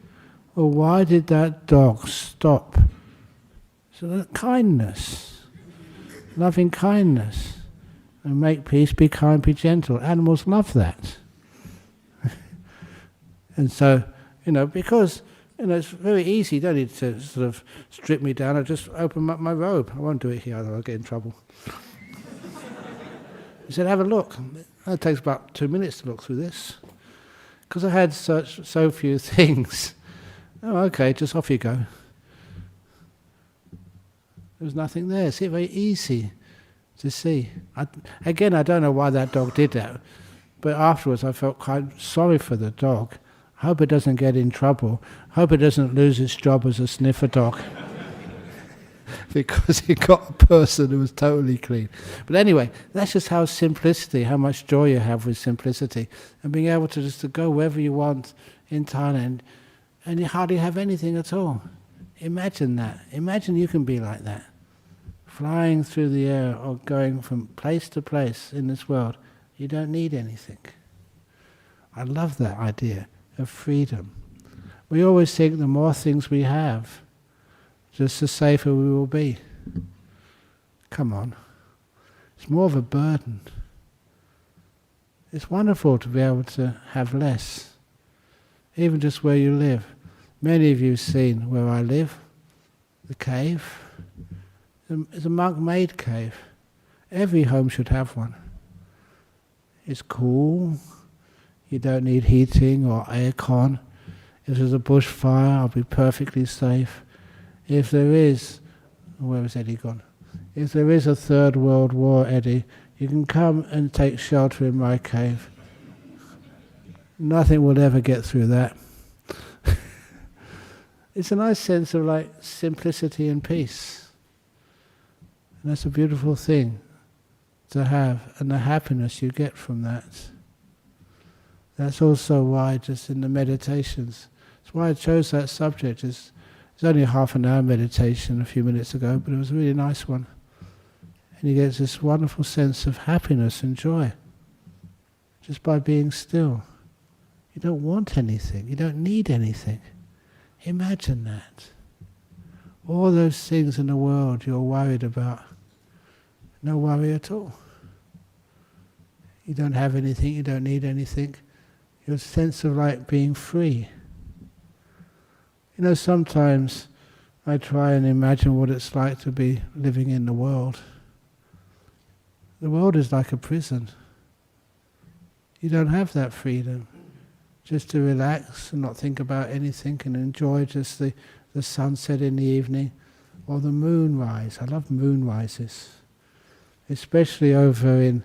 Speaker 1: "Well, why did that dog stop?" So kindness, loving kindness, and make peace, be kind, be gentle. Animals love that. And so, because it's very easy, you don't need to sort of strip me down. I just open up my robe. I won't do it here, otherwise I'll get in trouble. He said, "Have a look." It takes about 2 minutes to look through this. Because I had so few things. "Oh, okay, just off you go." There was nothing there. It's very easy to see. I don't know why that dog did that, but afterwards I felt quite sorry for the dog. I hope it doesn't get in trouble. I hope it doesn't lose its job as a sniffer dog. Because it got a person who was totally clean. But anyway, that's just how much joy you have with simplicity, and being able to just to go wherever you want in Thailand, and you hardly have anything at all. Imagine that. Imagine you can be like that, flying through the air or going from place to place in this world. You don't need anything. I love that idea of freedom. We always think the more things we have, just the safer we will be. Come on. It's more of a burden. It's wonderful to be able to have less, even just where you live. Many of you have seen where I live, the cave. It's a monk-made cave. Every home should have one. It's cool. You don't need heating or aircon. If there's a bushfire, I'll be perfectly safe. If there is, where has Eddie gone? If there is a Third World War, Eddie, you can come and take shelter in my cave. Nothing will ever get through that. It's a nice sense of like simplicity and peace. And that's a beautiful thing to have, and the happiness you get from that. That's also why just in the meditations, that's why I chose that subject. It's only a half an hour meditation a few minutes ago, but it was a really nice one. And you get this wonderful sense of happiness and joy just by being still. You don't want anything, you don't need anything. Imagine that. All those things in the world you're worried about, no worry at all. You don't have anything, you don't need anything. Your sense of like being free. You know, sometimes I try and imagine what it's like to be living in the world. The world is like a prison. You don't have that freedom. Just to relax and not think about anything and enjoy just the sunset in the evening or the moonrise. I love moonrises. Especially over in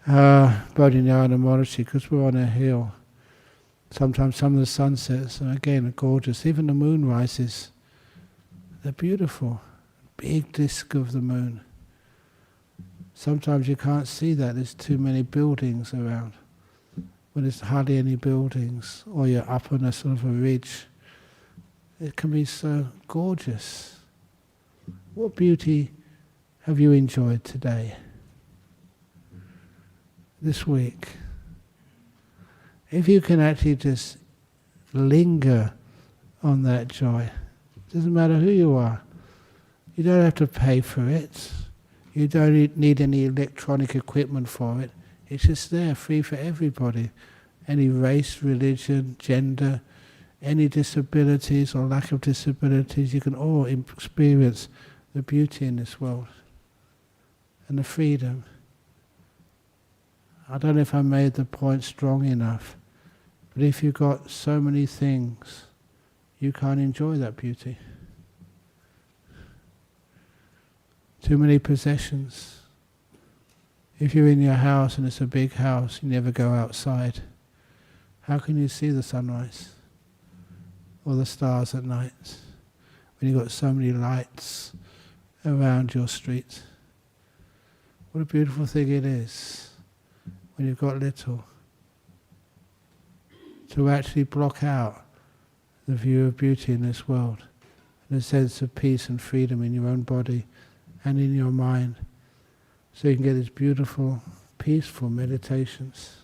Speaker 1: Bodhinyana Monastery, because we're on a hill. Sometimes some of the sunsets, again, are gorgeous. Even the moonrises, they're beautiful. Big disk of the moon. Sometimes you can't see that, there's too many buildings around. When there's hardly any buildings, or you're up on a sort of a ridge, it can be so gorgeous. What beauty have you enjoyed today? This week? If you can actually just linger on that joy, it doesn't matter who you are. You don't have to pay for it. You don't need any electronic equipment for it. It's just there, free for everybody. Any race, religion, gender, any disabilities or lack of disabilities, you can all experience the beauty in this world and the freedom. I don't know if I made the point strong enough, but if you've got so many things, you can't enjoy that beauty. Too many possessions. If you're in your house and it's a big house, you never go outside. How can you see the sunrise or the stars at night when you've got so many lights around your street? What a beautiful thing it is when you've got little to actually block out the view of beauty in this world and a sense of peace and freedom in your own body and in your mind, so you can get these beautiful, peaceful meditations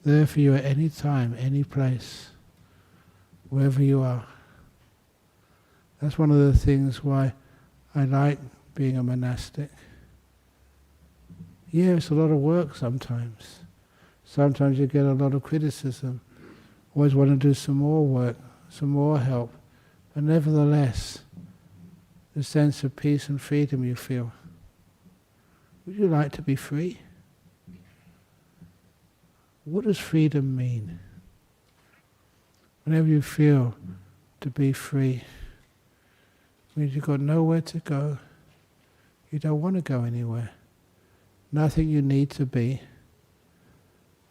Speaker 1: there for you at any time, any place, wherever you are. That's one of the things why I like being a monastic. Yeah, it's a lot of work sometimes. Sometimes you get a lot of criticism. Always want to do some more work, some more help. But nevertheless, the sense of peace and freedom you feel. Would you like to be free? What does freedom mean? Whenever you feel to be free, it means you've got nowhere to go. You don't want to go anywhere. Nothing you need to be.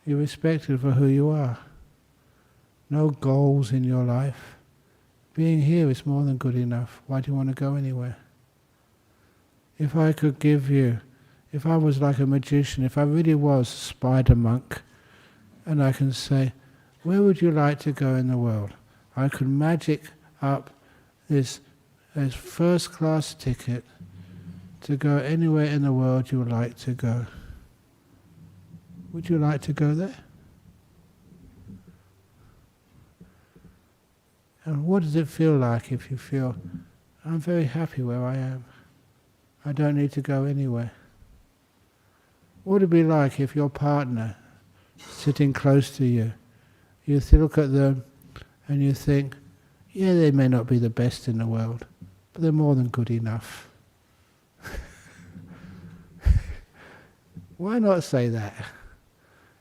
Speaker 1: You're respected for who you are. No goals in your life. Being here is more than good enough. Why do you want to go anywhere? If I could give you, if I was like a magician, if I really was a spider monk, and I can say, where would you like to go in the world? I could magic up this first class ticket to go anywhere in the world you would like to go. Would you like to go there? And what does it feel like if you feel, I'm very happy where I am. I don't need to go anywhere. What would it be like if your partner, sitting close to you, you look at them and you think, yeah, they may not be the best in the world, but they're more than good enough. Why not say that?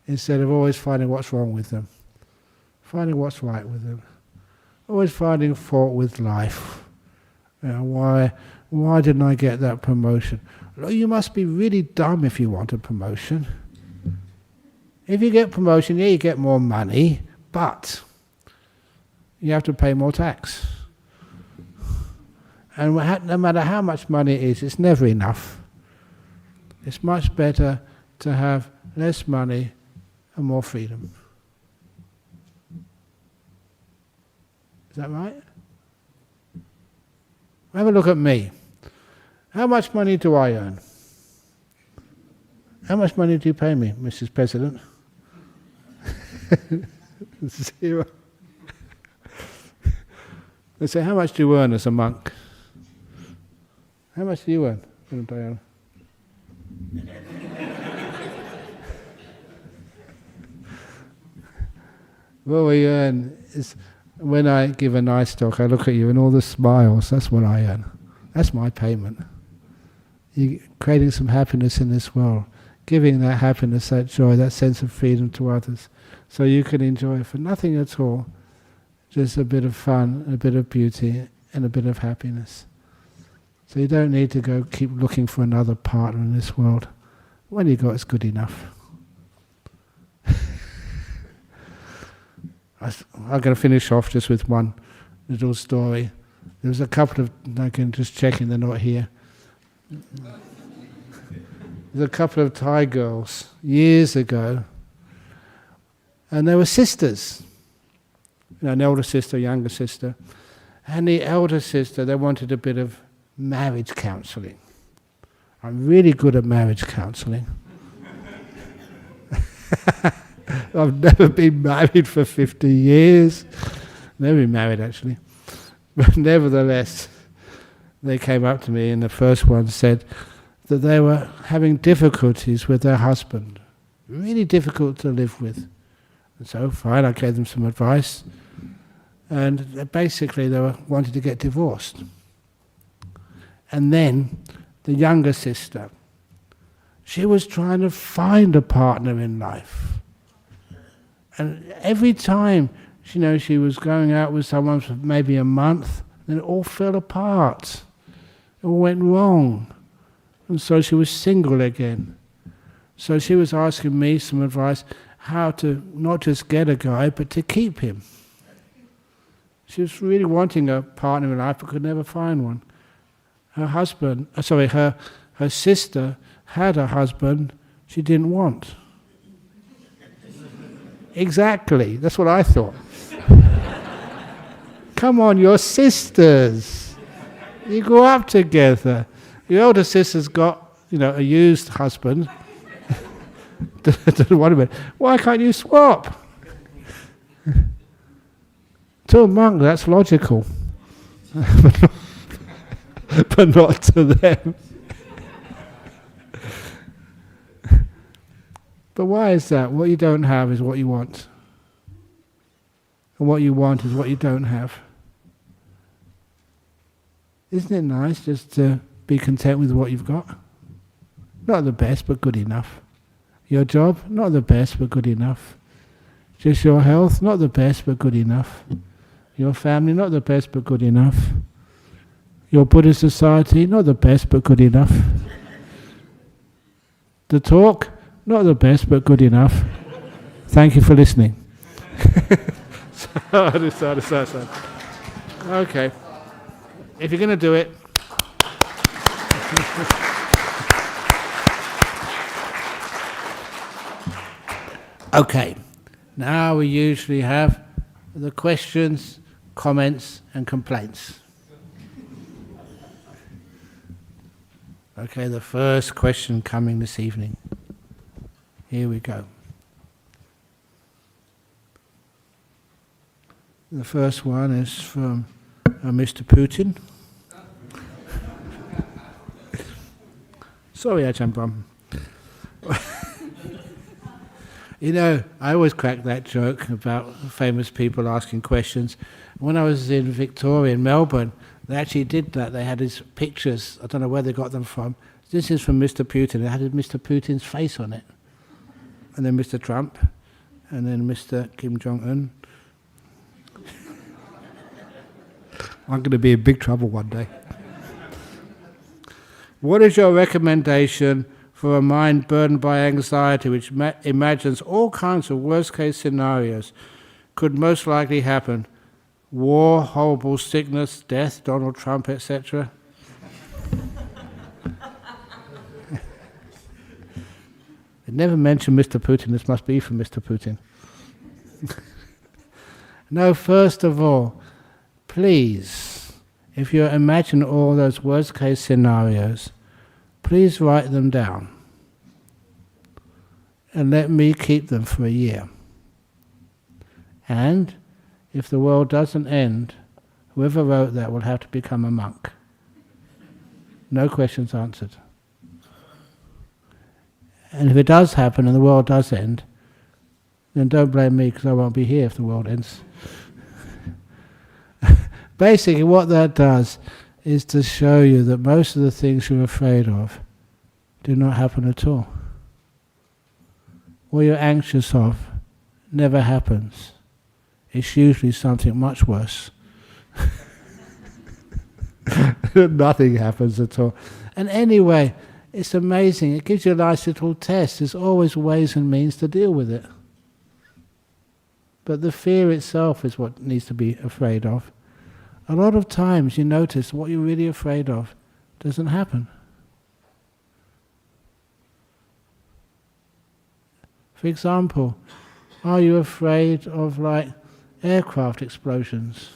Speaker 1: Instead of always finding what's wrong with them. Finding what's right with them. Always finding fault with life. You know, why didn't I get that promotion? You must be really dumb if you want a promotion. If you get promotion, yeah, you get more money, but you have to pay more tax. And no matter how much money it is, it's never enough. It's much better to have less money and more freedom. Is that right? Have a look at me. How much money do I earn? How much money do you pay me, Mrs. President? 0. They say, how much do you earn as a monk? How much do you earn, Diana? What we earn is, when I give a nice talk, I look at you and all the smiles, that's what I earn. That's my payment. You're creating some happiness in this world, giving that happiness, that joy, that sense of freedom to others, so you can enjoy for nothing at all, just a bit of fun, a bit of beauty, and a bit of happiness. So you don't need to go keep looking for another partner in this world. What you got is good enough. I'm going to finish off just with one little story. There was a couple of, I can just checking they're not here. There's a couple of Thai girls years ago, and they were sisters. You know, an elder sister, younger sister. And the elder sister, they wanted a bit of marriage counselling. I'm really good at marriage counselling. I've never been married for 50 years. Never been married, actually. But nevertheless, they came up to me, and the first one said that they were having difficulties with their husband. Really difficult to live with. And so, fine, I gave them some advice. And basically, they wanted to get divorced. And then, the younger sister, she was trying to find a partner in life. And every time, she was going out with someone for maybe a month, then it all fell apart. It all went wrong. And so she was single again. So she was asking me some advice how to not just get a guy, but to keep him. She was really wanting a partner in life, but could never find one. Her sister had a husband she didn't want. Exactly, that's what I thought. Come on, you're sisters. You grew up together. Your older sister's got, a used husband. Why can't you swap? To a monk, that's logical. But not to them. But why is that? What you don't have is what you want. And what you want is what you don't have. Isn't it nice just to be content with what you've got? Not the best, but good enough. Your job, not the best, but good enough. Just your health, not the best, but good enough. Your family, not the best, but good enough. Your Buddhist society, not the best, but good enough. The talk, not the best, but good enough. Thank you for listening. Okay. If you're going to do it. Okay. Now we usually have the questions, comments, and complaints. Okay, the first question coming this evening. Here we go. The first one is from Mr. Putin. Sorry, Ajahn Brahm. I always crack that joke about famous people asking questions. When I was in Victoria, in Melbourne, they actually did that. They had his pictures. I don't know where they got them from. This is from Mr. Putin. It had Mr. Putin's face on it. And then Mr. Trump. And then Mr. Kim Jong-un. I'm going to be in big trouble one day. What is your recommendation for a mind burdened by anxiety which imagines all kinds of worst-case scenarios could most likely happen. War, horrible sickness, death, Donald Trump, etc. They never mention Mr. Putin. This must be from Mr. Putin. No, first of all, please, if you imagine all those worst-case scenarios, please write them down and let me keep them for a year. And if the world doesn't end, whoever wrote that will have to become a monk. No questions answered. And if it does happen and the world does end, then don't blame me because I won't be here if the world ends. Basically what that does is to show you that most of the things you're afraid of do not happen at all. What you're anxious of never happens. It's usually something much worse. Nothing happens at all. And anyway, it's amazing. It gives you a nice little test. There's always ways and means to deal with it. But the fear itself is what needs to be afraid of. A lot of times you notice what you're really afraid of doesn't happen. For example, are you afraid of aircraft explosions?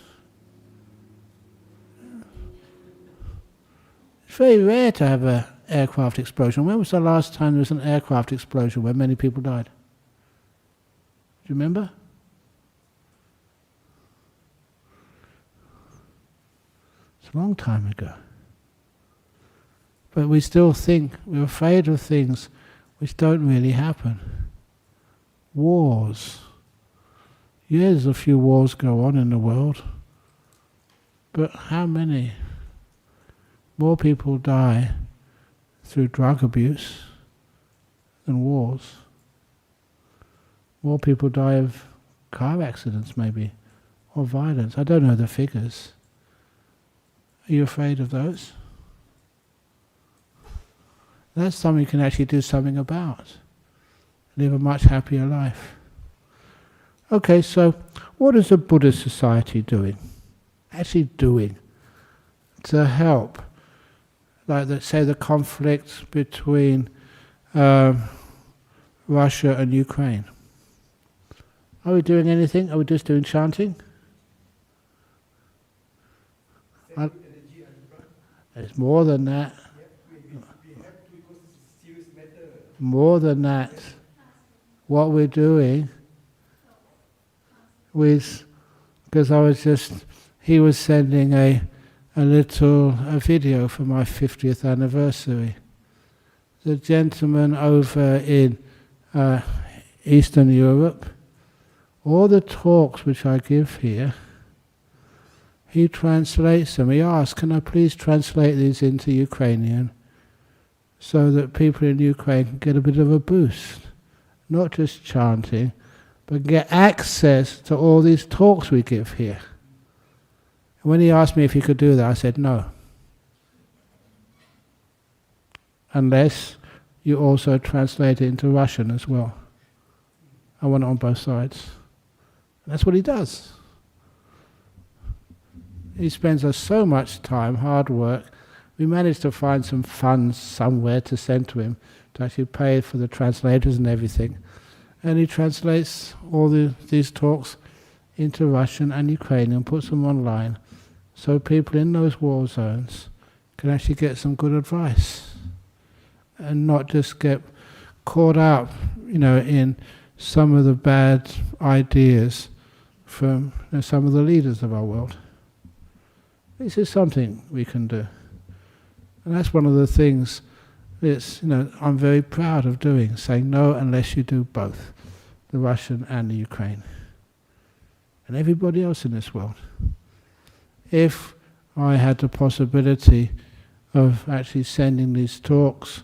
Speaker 1: It's very rare to have an aircraft explosion. When was the last time there was an aircraft explosion where many people died? Do you remember? It's a long time ago. But we still think we're afraid of things which don't really happen. Wars. Yes, a few wars go on in the world, but how many? More people die through drug abuse than wars. More people die of car accidents maybe, or violence. I don't know the figures. Are you afraid of those? That's something you can actually do something about. Live a much happier life. Okay, so what is a Buddhist society doing? Actually doing to help, say the conflict between Russia and Ukraine. Are we doing anything? Are we just doing chanting? It's more than that. More than that. What we're doing with, because he was sending a video for my 50th anniversary. The gentleman over in Eastern Europe, all the talks which I give here, he translates them. He asks, can I please translate these into Ukrainian so that people in Ukraine can get a bit of a boost? Not just chanting, but get access to all these talks we give here. And when he asked me if he could do that, I said no. Unless you also translate it into Russian as well. I want it on both sides. And that's what he does. He spends us so much time, hard work. We managed to find some funds somewhere to send to him to actually pay for the translators and everything. And he translates all these talks into Russian and Ukrainian, puts them online, so people in those war zones can actually get some good advice and not just get caught up, in some of the bad ideas from some of the leaders of our world. This is something we can do. And that's one of the things I'm very proud of doing, saying no unless you do both, the Russian and the Ukraine. And everybody else in this world. If I had the possibility of actually sending these talks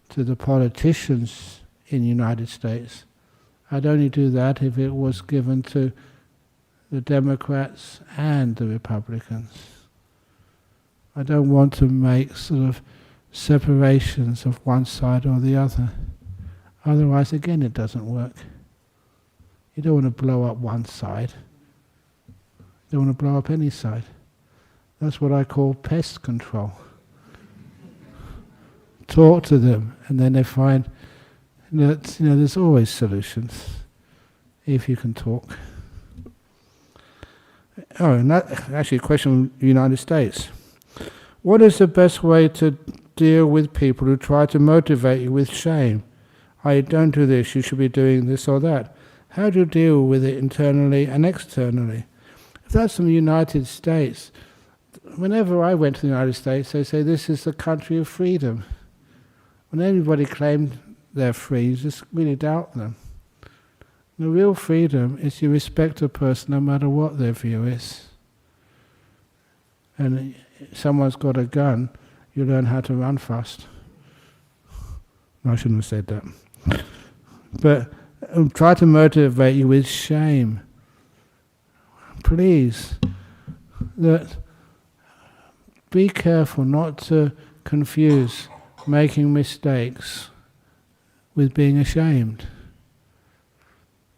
Speaker 1: to the politicians in the United States, I'd only do that if it was given to the Democrats and the Republicans. I don't want to make separations of one side or the other. Otherwise, again, it doesn't work. You don't want to blow up one side. You don't want to blow up any side. That's what I call pest control. Talk to them, and then they find that there's always solutions if you can talk. Oh, and that actually a question from the United States. What is the best way to deal with people who try to motivate you with shame? Don't do this, you should be doing this or that. How do you deal with it internally and externally? If that's from the United States, whenever I went to the United States, they say this is the country of freedom. When anybody claimed they're free, you just really doubt them. The real freedom is you respect a person no matter what their view is. And if someone's got a gun, you learn how to run fast. I shouldn't have said that. But try to motivate you with shame. Please, be careful not to confuse making mistakes with being ashamed.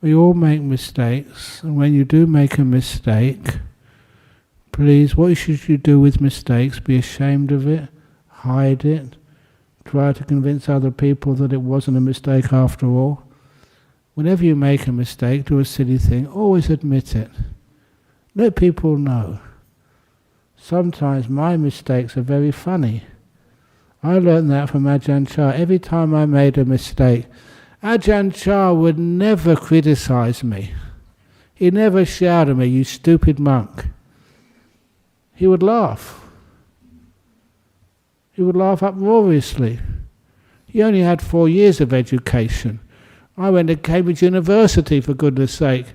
Speaker 1: We all make mistakes, and when you do make a mistake, please, what should you do with mistakes? Be ashamed of it, hide it, try to convince other people that it wasn't a mistake after all. Whenever you make a mistake, do a silly thing, always admit it. Let people know. Sometimes my mistakes are very funny. I learned that from Ajahn Chah. Every time I made a mistake, Ajahn Chah would never criticize me. He never shouted at me, "You stupid monk." He would laugh. He would laugh uproariously. He only had 4 years of education. I went to Cambridge University, for goodness sake.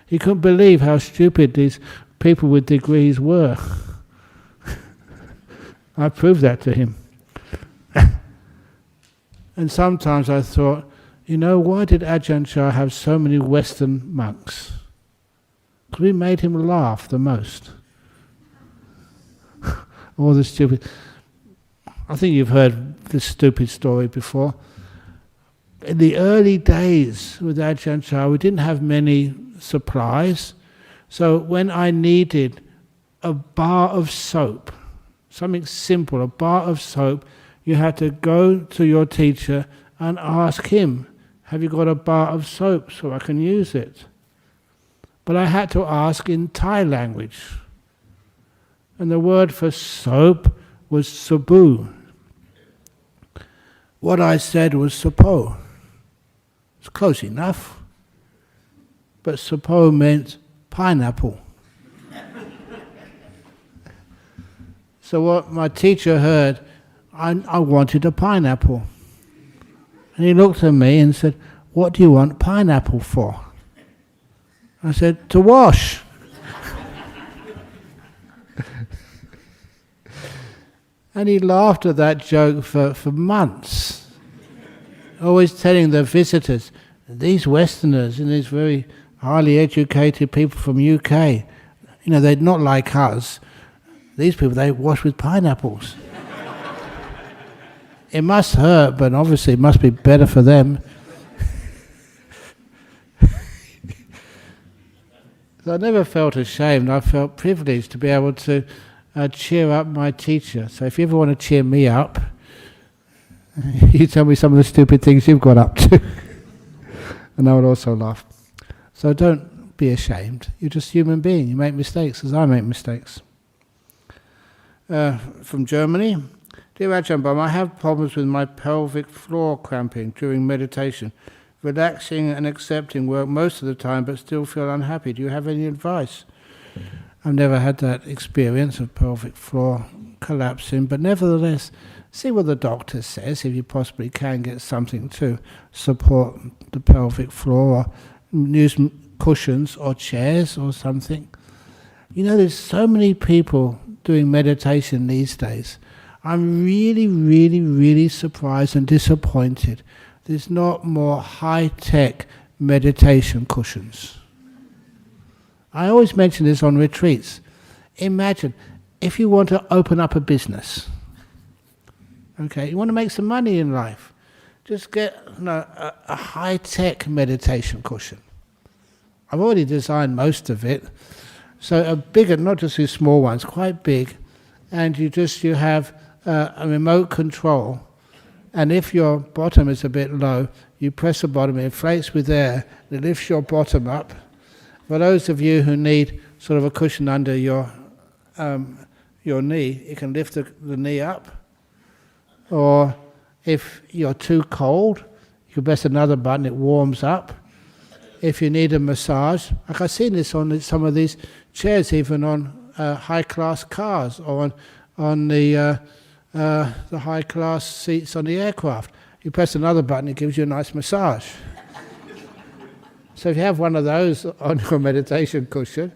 Speaker 1: He couldn't believe how stupid these people with degrees were. I proved that to him. And sometimes I thought, why did Ajahn Chah have so many Western monks? Because we made him laugh the most. All the stupid... I think you've heard this stupid story before. In the early days with Ajahn Chah, we didn't have many supplies. So when I needed a bar of soap, something simple, a bar of soap, you had to go to your teacher and ask him, "Have you got a bar of soap so I can use it?" But I had to ask in Thai language. And the word for soap was sabu. What I said was sapo. It's close enough. But sapo meant pineapple. So what my teacher heard, I wanted a pineapple. And he looked at me and said, "What do you want pineapple for?" I said, "To wash." And he laughed at that joke for months. Always telling the visitors, these Westerners and these very highly educated people from UK, they're not like us. These people, they wash with pineapples. It must hurt, but obviously it must be better for them. So I never felt ashamed. I felt privileged to be able to cheer up my teacher. So if you ever want to cheer me up, you tell me some of the stupid things you've got up to. And I would also laugh. So don't be ashamed. You're just a human being. You make mistakes, as I make mistakes. From Germany. Dear Ajahn Brahm, I have problems with my pelvic floor cramping during meditation. Relaxing and accepting work most of the time, but still feel unhappy. Do you have any advice? I've never had that experience of pelvic floor collapsing, but nevertheless, see what the doctor says, if you possibly can get something to support the pelvic floor, or use cushions or chairs or something. There's so many people doing meditation these days. I'm really, really, really surprised and disappointed. There's not more high-tech meditation cushions. I always mention this on retreats. Imagine, if you want to open up a business, Okay, you want to make some money in life, just get a high-tech meditation cushion. I've already designed most of it, so a bigger, not just these small ones, quite big, and you have a remote control, and if your bottom is a bit low, you press the bottom, it inflates with air, it lifts your bottom up. For those of you who need sort of a cushion under your knee, it can lift the knee up. Or if you're too cold, you can press another button, it warms up. If you need a massage, like I've seen this on some of these chairs, even on high-class cars, or on the high-class seats on the aircraft. You press another button, it gives you a nice massage. So if you have one of those on your meditation cushion,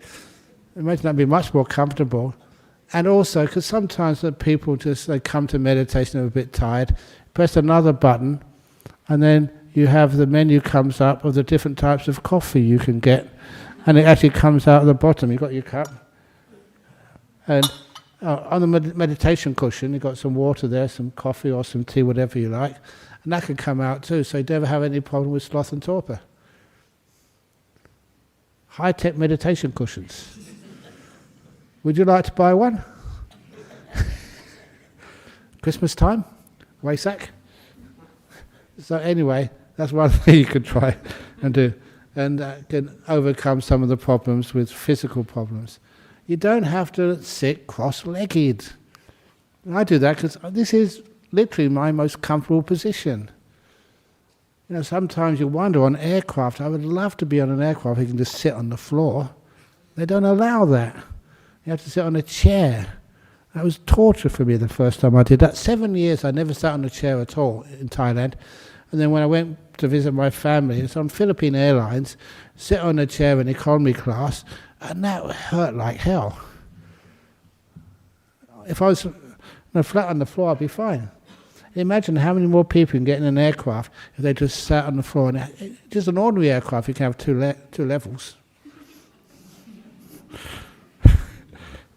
Speaker 1: imagine that'd be much more comfortable. And also, because sometimes the people they come to meditation, they're a bit tired, press another button, and then you have the menu comes up of the different types of coffee you can get, and it actually comes out at the bottom. You've got your cup, and on the meditation cushion, you've got some water there, some coffee or some tea, whatever you like, and that can come out too, so you never have any problem with sloth and torpor. High-tech meditation cushions. Would you like to buy one? Christmas time? Waisak? So anyway, that's one thing you could try and do, and can overcome some of the problems with physical problems. You don't have to sit cross-legged. I do that because this is literally my most comfortable position. You know, sometimes you wonder on aircraft, I would love to be on an aircraft where you can just sit on the floor. They don't allow that. You have to sit on a chair. That was torture for me the first time I did that. 7 years I never sat on a chair at all in Thailand. And then when I went to visit my family, it's on Philippine Airlines, sit on a chair in economy class, and that hurt like hell. If I was flat on the floor, I'd be fine. Imagine how many more people can get in an aircraft if they just sat on the floor. And just an ordinary aircraft, you can have two levels.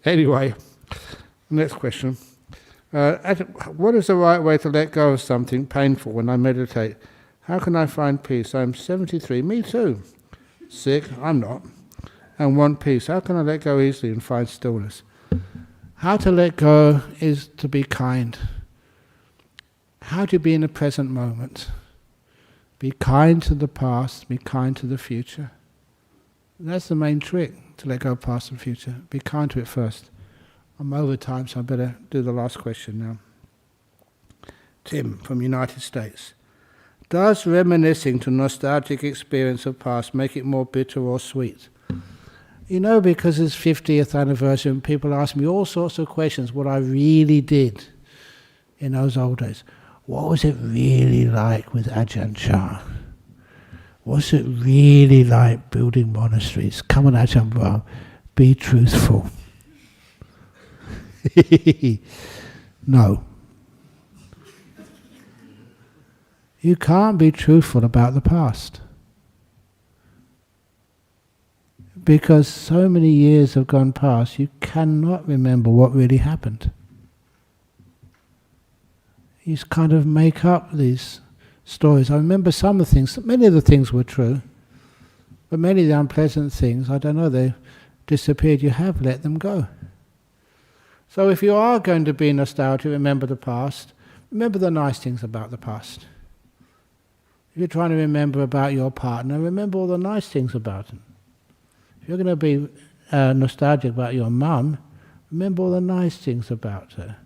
Speaker 1: Anyway, next question. What is the right way to let go of something painful when I meditate? How can I find peace? I'm 73. Me too. Sick. I'm not. And want peace. How can I let go easily and find stillness? How to let go is to be kind. How do you be in the present moment? Be kind to the past. Be kind to the future. That's the main trick, to let go of past and future. Be kind to it first. I'm over time, so I better do the last question now. Tim from United States. Does reminiscing to nostalgic experience of past make it more bitter or sweet? You know, because it's 50th anniversary and people ask me all sorts of questions, what I really did in those old days. What was it really like with Ajahn Chah? What's it really like building monasteries? Come on, Ajahn Brahm, be truthful. No. You can't be truthful about the past. Because so many years have gone past, you cannot remember what really happened. You just kind of make up these stories. I remember some of the things, many of the things were true, but many of the unpleasant things, I don't know, they disappeared. You have let them go. So if you are going to be nostalgic, remember the past, remember the nice things about the past. If you're trying to remember about your partner, remember all the nice things about him. If you're going to be nostalgic about your mum, remember all the nice things about her.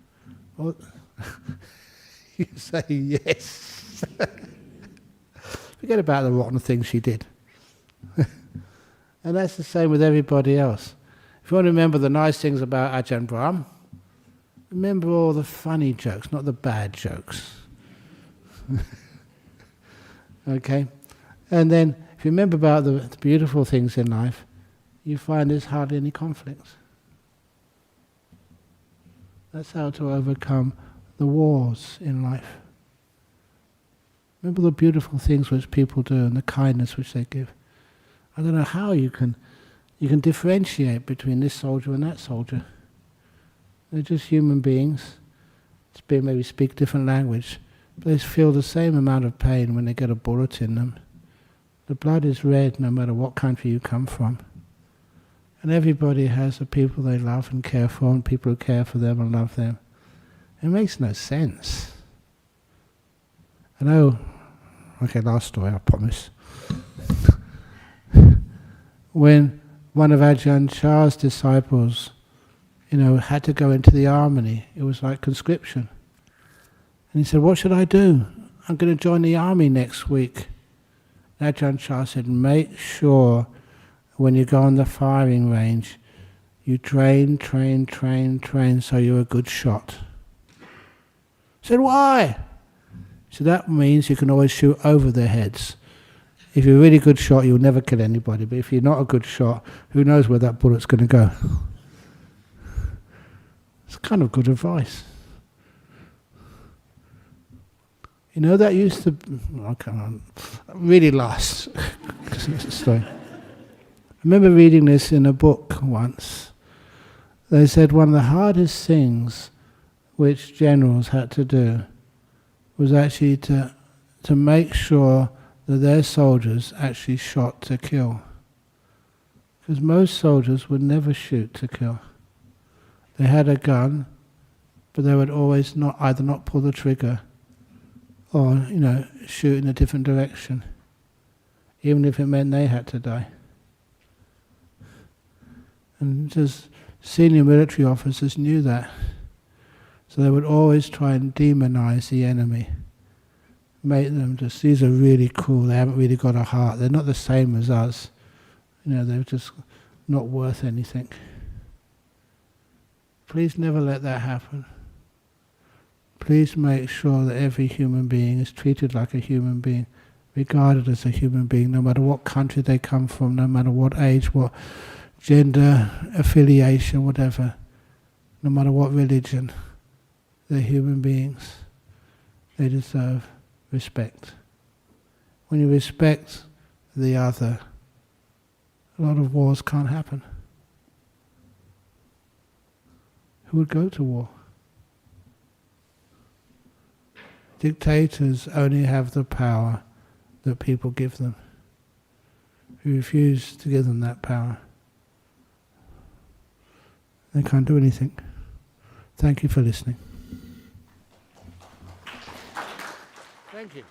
Speaker 1: Or you say yes. Forget about the rotten things she did. And that's the same with everybody else. If you want to remember the nice things about Ajahn Brahm, remember all the funny jokes, not the bad jokes. Okay? And then, if you remember about the beautiful things in life, you find there's hardly any conflicts. That's how to overcome the wars in life. Remember the beautiful things which people do and the kindness which they give. I don't know how you can differentiate between this soldier and that soldier. They're just human beings, maybe speak different language, but they feel the same amount of pain when they get a bullet in them. The blood is red no matter what country you come from. And everybody has the people they love and care for, and people who care for them and love them. It makes no sense. I know, okay, last story, I promise. When one of Ajahn Chah's disciples, had to go into the army, it was like conscription. And he said, what should I do? I'm going to join the army next week. And Ajahn Chah said, make sure when you go on the firing range, you train so you're a good shot. I said, why? So that means you can always shoot over their heads. If you're a really good shot, you'll never kill anybody. But if you're not a good shot, who knows where that bullet's going to go? It's kind of good advice. That used to... I'm really lost. Story. I remember reading this in a book once. They said one of the hardest things which generals had to do was actually to make sure that their soldiers actually shot to kill. Because most soldiers would never shoot to kill. They had a gun, but they would always either not pull the trigger or, shoot in a different direction, even if it meant they had to die. And just senior military officers knew that. So they would always try and demonize the enemy. Make them just, these are really cool, they haven't really got a heart, they're not the same as us. They're just not worth anything. Please never let that happen. Please make sure that every human being is treated like a human being, regarded as a human being, no matter what country they come from, no matter what age, what gender, affiliation, whatever, no matter what religion. They're human beings. They deserve respect. When you respect the other, a lot of wars can't happen. Who would go to war? Dictators only have the power that people give them. We refuse to give them that power. They can't do anything. Thank you for listening. Thank you.